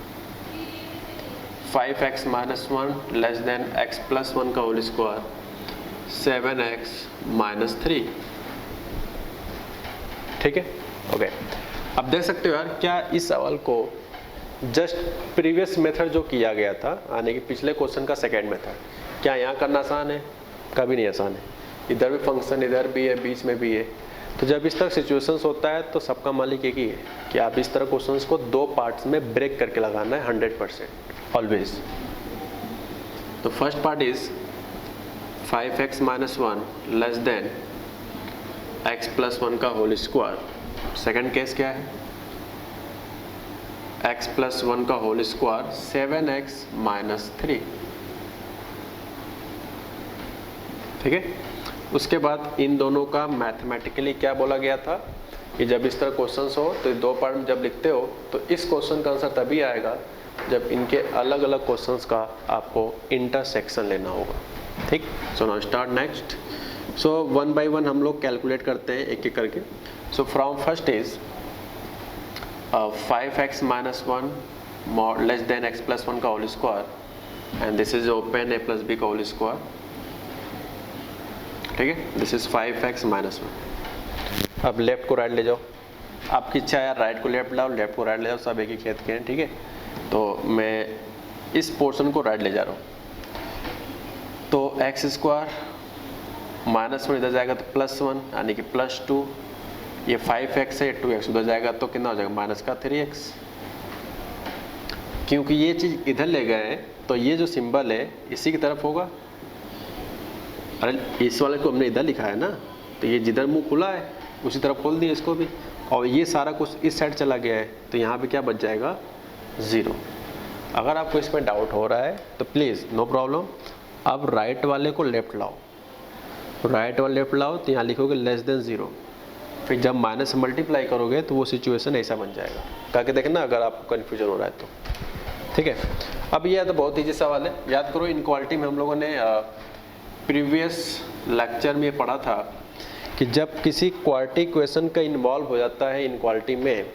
S1: 5x - 1 less than x + 1 का होल स्क्वायर 7x - 3। ठीक है, ओके। अब देख सकते हो यार, क्या इस सवाल को जस्ट प्रीवियस मेथड जो किया गया था, यानी कि पिछले क्वेश्चन का सेकेंड मेथड, क्या यहाँ करना आसान है? कभी नहीं आसान है। इधर भी फंक्शन, इधर भी है, बीच में भी है। तो जब इस तरह सिचुएशंस होता है तो सबका मालिक एक ही है कि आप इस तरह क्वेश्चंस को दो पार्ट्स में ब्रेक करके लगाना है 100% ऑलवेज। तो first part is 5x - 1 less than x + 1 का होल स्क्वायर। सेकेंड केस क्या है? x + 1 का होल स्क्वायर 7x - 3। ठीक है, उसके बाद इन दोनों का मैथमेटिकली क्या बोला गया था कि जब इस तरह क्वेश्चंस हो तो दो पार्ट में जब लिखते हो तो इस क्वेश्चन का आंसर तभी आएगा जब इनके अलग अलग क्वेश्चंस का आपको इंटरसेक्शन लेना होगा। ठीक, सो now start next. So 1 by 1 हम लोग कैलकुलेट करते हैं एक एक करके। So from first is 5x - 1 more less than x + 1 का whole square and this is open a + b का होल स्क्वायर। ठीक है, दिस इज 5x - 1। अब लेफ्ट को राइट ले जाओ, आपकी इच्छा है यार राइट को लेफ्ट लाओ, लेफ्ट को राइट ले जाओ, सब एक ही खेत के हैं। ठीक है, तो मैं इस पोर्शन को राइट ले जा रहा हूँ। तो x² -1 इधर जाएगा तो +1 यानी कि +2, ये 5x है, 2x उधर जाएगा तो कितना हो जाएगा -3x। क्योंकि ये चीज़ इधर ले गए हैं तो ये जो सिंबल है इसी की तरफ होगा। अरे इस वाले को हमने इधर लिखा है ना, तो ये जिधर मुंह खुला है उसी तरफ खोल दिया इसको भी, और ये सारा कुछ इस साइड चला गया है तो यहाँ पे क्या बच जाएगा? 0। अगर आपको इसमें डाउट हो रहा है तो प्लीज़ नो प्रॉब्लम, अब राइट वाले को लेफ्ट लाओ, राइट वाले लेफ्ट लाओ तो यहाँ लिखोगे <0। फिर जब माइनस मल्टीप्लाई करोगे तो वो सिचुएशन ऐसा बन जाएगा। करके देखना अगर आपको कन्फ्यूजन हो रहा है तो। ठीक है, अब ये तो बहुत ईजी सवाल है, याद करो। इनक्वालिटी में हम लोगों ने प्रीवियस लेक्चर में पढ़ा था कि जब किसी क्वालिटी इक्वेशन का इन्वॉल्व हो जाता है इनक्वालिटी में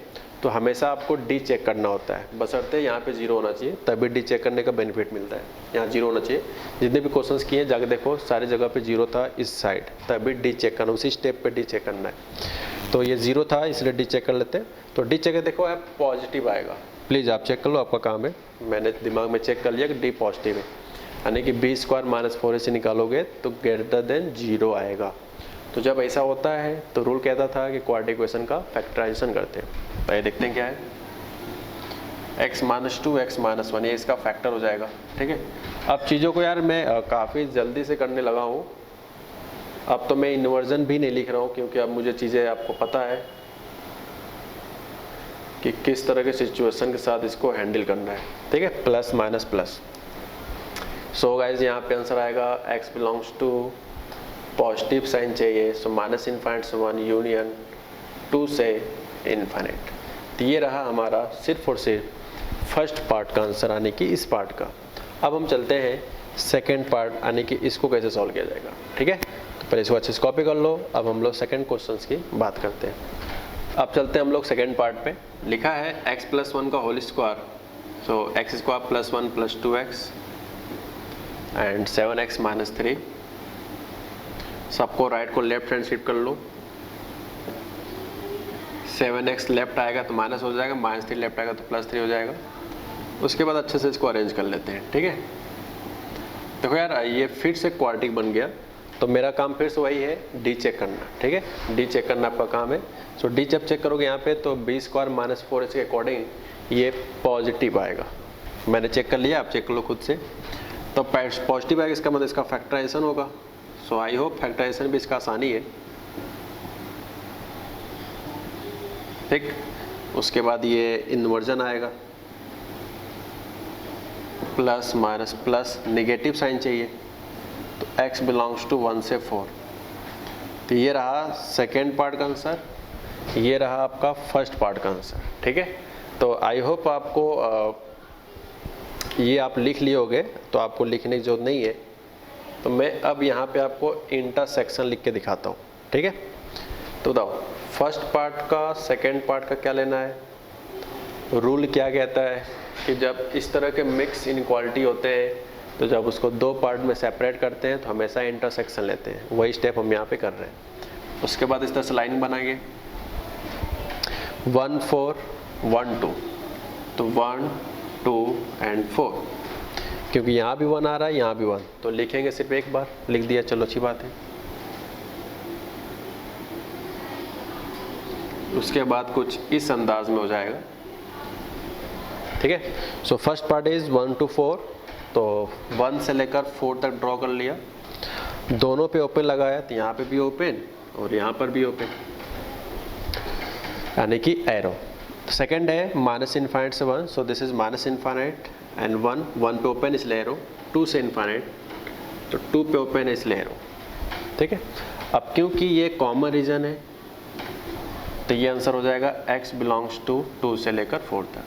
S1: तो हमेशा आपको डी चेक करना होता है, बशर्ते यहाँ पे 0 होना चाहिए, तभी डी चेक करने का बेनिफिट मिलता है। यहाँ 0 होना चाहिए, जितने भी क्वेश्चंस किए जाके देखो सारी जगह पे 0 था इस साइड, तभी डी चेक करना, उसी स्टेप पे डी चेक करना है। तो ये 0 था इसलिए डी चेक कर लेते हैं। तो डी चेक देखो आप पॉजिटिव आएगा, प्लीज़ आप चेक कर लो, आपका काम है। मैंने दिमाग में चेक कर लिया कि डी पॉजिटिव है, यानी कि b² -4 से निकालोगे तो <0 आएगा। तो जब ऐसा होता है तो रूल कहता था कि क्वाड्रेटिक इक्वेशन का फैक्टराइजेशन करते हैं। तो ये देखते हैं क्या है, x - 2 x - 1, ये इसका फैक्टर हो जाएगा। ठीक है, अब चीज़ों को यार मैं काफ़ी जल्दी से करने लगा हूँ। अब तो मैं इन्वर्जन भी नहीं लिख रहा हूँ क्योंकि अब मुझे चीज़ें आपको पता है कि किस तरह के सिचुएशन के साथ इसको हैंडल करना है। ठीक है, plus minus plus. So guys यहाँ पे आंसर आएगा x belongs to positive sign चाहिए, सो -∞ से 1 यूनियन 2 से इन्फिनिट। तो ये रहा हमारा सिर्फ और सिर्फ फर्स्ट पार्ट का आंसर, आने की इस पार्ट का। अब हम चलते हैं सेकेंड पार्ट, आने की इसको कैसे सॉल्व किया जाएगा। ठीक है, तो पहले इसको अच्छे से कॉपी कर लो। अब हम लोग सेकेंड क्वेश्चन की बात करते हैं। अब चलते हैं हम लोग सेकेंड पार्ट पे। लिखा है x + 1 का whole square, so x² + 1 + 2x and 7x - 3। सबको राइट को लेफ्ट हैंड शिफ्ट कर लो। 7x लेफ्ट आएगा तो माइनस हो जाएगा, -3 लेफ्ट आएगा तो +3 हो जाएगा। उसके बाद अच्छे से इसको अरेंज कर लेते हैं। ठीक है, देखो यार ये फिर से क्वाड्रेटिक बन गया, तो मेरा काम फिर से वही है, डी चेक करना। ठीक है, डी चेक करना आपका काम है। सो डी जब चेक करोगे यहाँ पे तो b² - 4 के अकॉर्डिंग ये पॉजिटिव आएगा। मैंने चेक कर लिया, आप चेक कर लो खुद से। तो पॉजिटिव आएगा, इसका मतलब इसका फैक्टराइजेशन होगा। सो आई होप फैक्टराइजेशन भी इसका आसानी है। ठीक, उसके बाद ये इन्वर्जन आएगा, plus minus plus, negative sign चाहिए तो x बिलोंग्स टू 1 से 4। तो ये रहा सेकेंड पार्ट का आंसर, ये रहा आपका फर्स्ट पार्ट का आंसर। ठीक है, तो आई होप आपको ये आप लिख लिए होगे तो आपको लिखने की जरूरत नहीं है। तो मैं अब यहाँ पे आपको इंटरसेक्शन लिख के दिखाता हूँ, ठीक है। तो बताओ फर्स्ट पार्ट का सेकंड पार्ट का क्या लेना है। रूल क्या कहता है कि जब इस तरह के मिक्स इनक्वालिटी होते हैं तो जब उसको दो पार्ट में सेपरेट करते हैं तो हमेशा इंटरसेक्शन लेते हैं। वही स्टेप हम यहाँ पे कर रहे हैं। उसके बाद इस तरह से लाइन बनाएंगे 1 4 1 2, तो 1 2 एंड 4, क्योंकि यहाँ भी 1 आ रहा है यहाँ भी 1, तो लिखेंगे सिर्फ एक बार, लिख दिया, चलो अच्छी बात है। उसके बाद कुछ इस अंदाज में हो जाएगा, ठीक है। So first part is 1 to 4, तो 1 से लेकर 4 तक ड्रॉ कर लिया, दोनों पे ओपन लगाया, तो यहाँ पे भी ओपन और यहाँ पर भी ओपन, यानी कि एरो। सेकंड है माइनस इनफाइनाइट से 1, so this is minus infinite and 1 पे ओपन इसलिए एरो, 2 से इनफाइनाइट तो 2 पे ओपन है इसलिए एरो, ठीक है। अब क्योंकि ये कॉमन रीजन है तो ये आंसर हो जाएगा x बिलोंग्स टू 2 से लेकर 4 तक।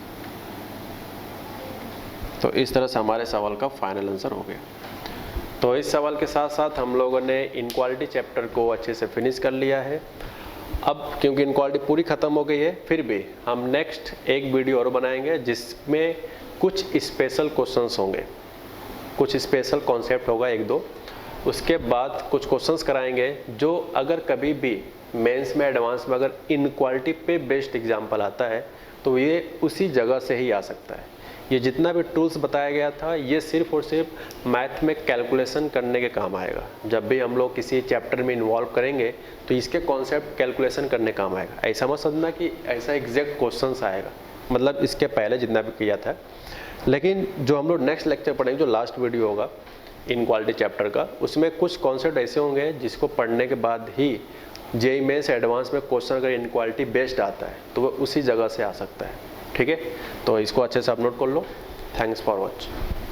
S1: तो इस तरह से हमारे सवाल का फाइनल आंसर हो गया। तो इस सवाल के साथ साथ हम लोगों ने इनक्वालिटी चैप्टर को अच्छे से फिनिश कर लिया है। अब क्योंकि इनक्वालिटी पूरी ख़त्म हो गई है, फिर भी हम नेक्स्ट एक वीडियो और बनाएंगे जिसमें कुछ स्पेशल क्वेश्चंस होंगे, कुछ स्पेशल कॉन्सेप्ट होगा 1-2। उसके बाद कुछ क्वेश्चंस कराएंगे जो अगर कभी भी मेंस में एडवांस में अगर इनक्वालिटी पे बेस्ड एग्जाम्पल आता है तो ये उसी जगह से ही आ सकता है। ये जितना भी टूल्स बताया गया था ये सिर्फ और सिर्फ मैथ में कैलकुलेशन करने के काम आएगा। जब भी हम लोग किसी चैप्टर में इन्वॉल्व करेंगे तो इसके कॉन्सेप्ट कैलकुलेशन करने काम आएगा। ऐसा मत समझना कि ऐसा एग्जैक्ट क्वेश्चंस आएगा, मतलब इसके पहले जितना भी किया था। लेकिन जो हम लोग नेक्स्ट लेक्चर पढ़ेंगे, जो लास्ट वीडियो होगा इनक्वालिटी चैप्टर का, उसमें कुछ कॉन्सेप्ट ऐसे होंगे जिसको पढ़ने के बाद ही जेईई मेंस एडवांस में क्वेश्चन अगर इनक्वालिटी बेस्ड आता है तो वह उसी जगह से आ सकता है, ठीक है। तो इसको अच्छे से आप नोट कर लो। Thanks for watching.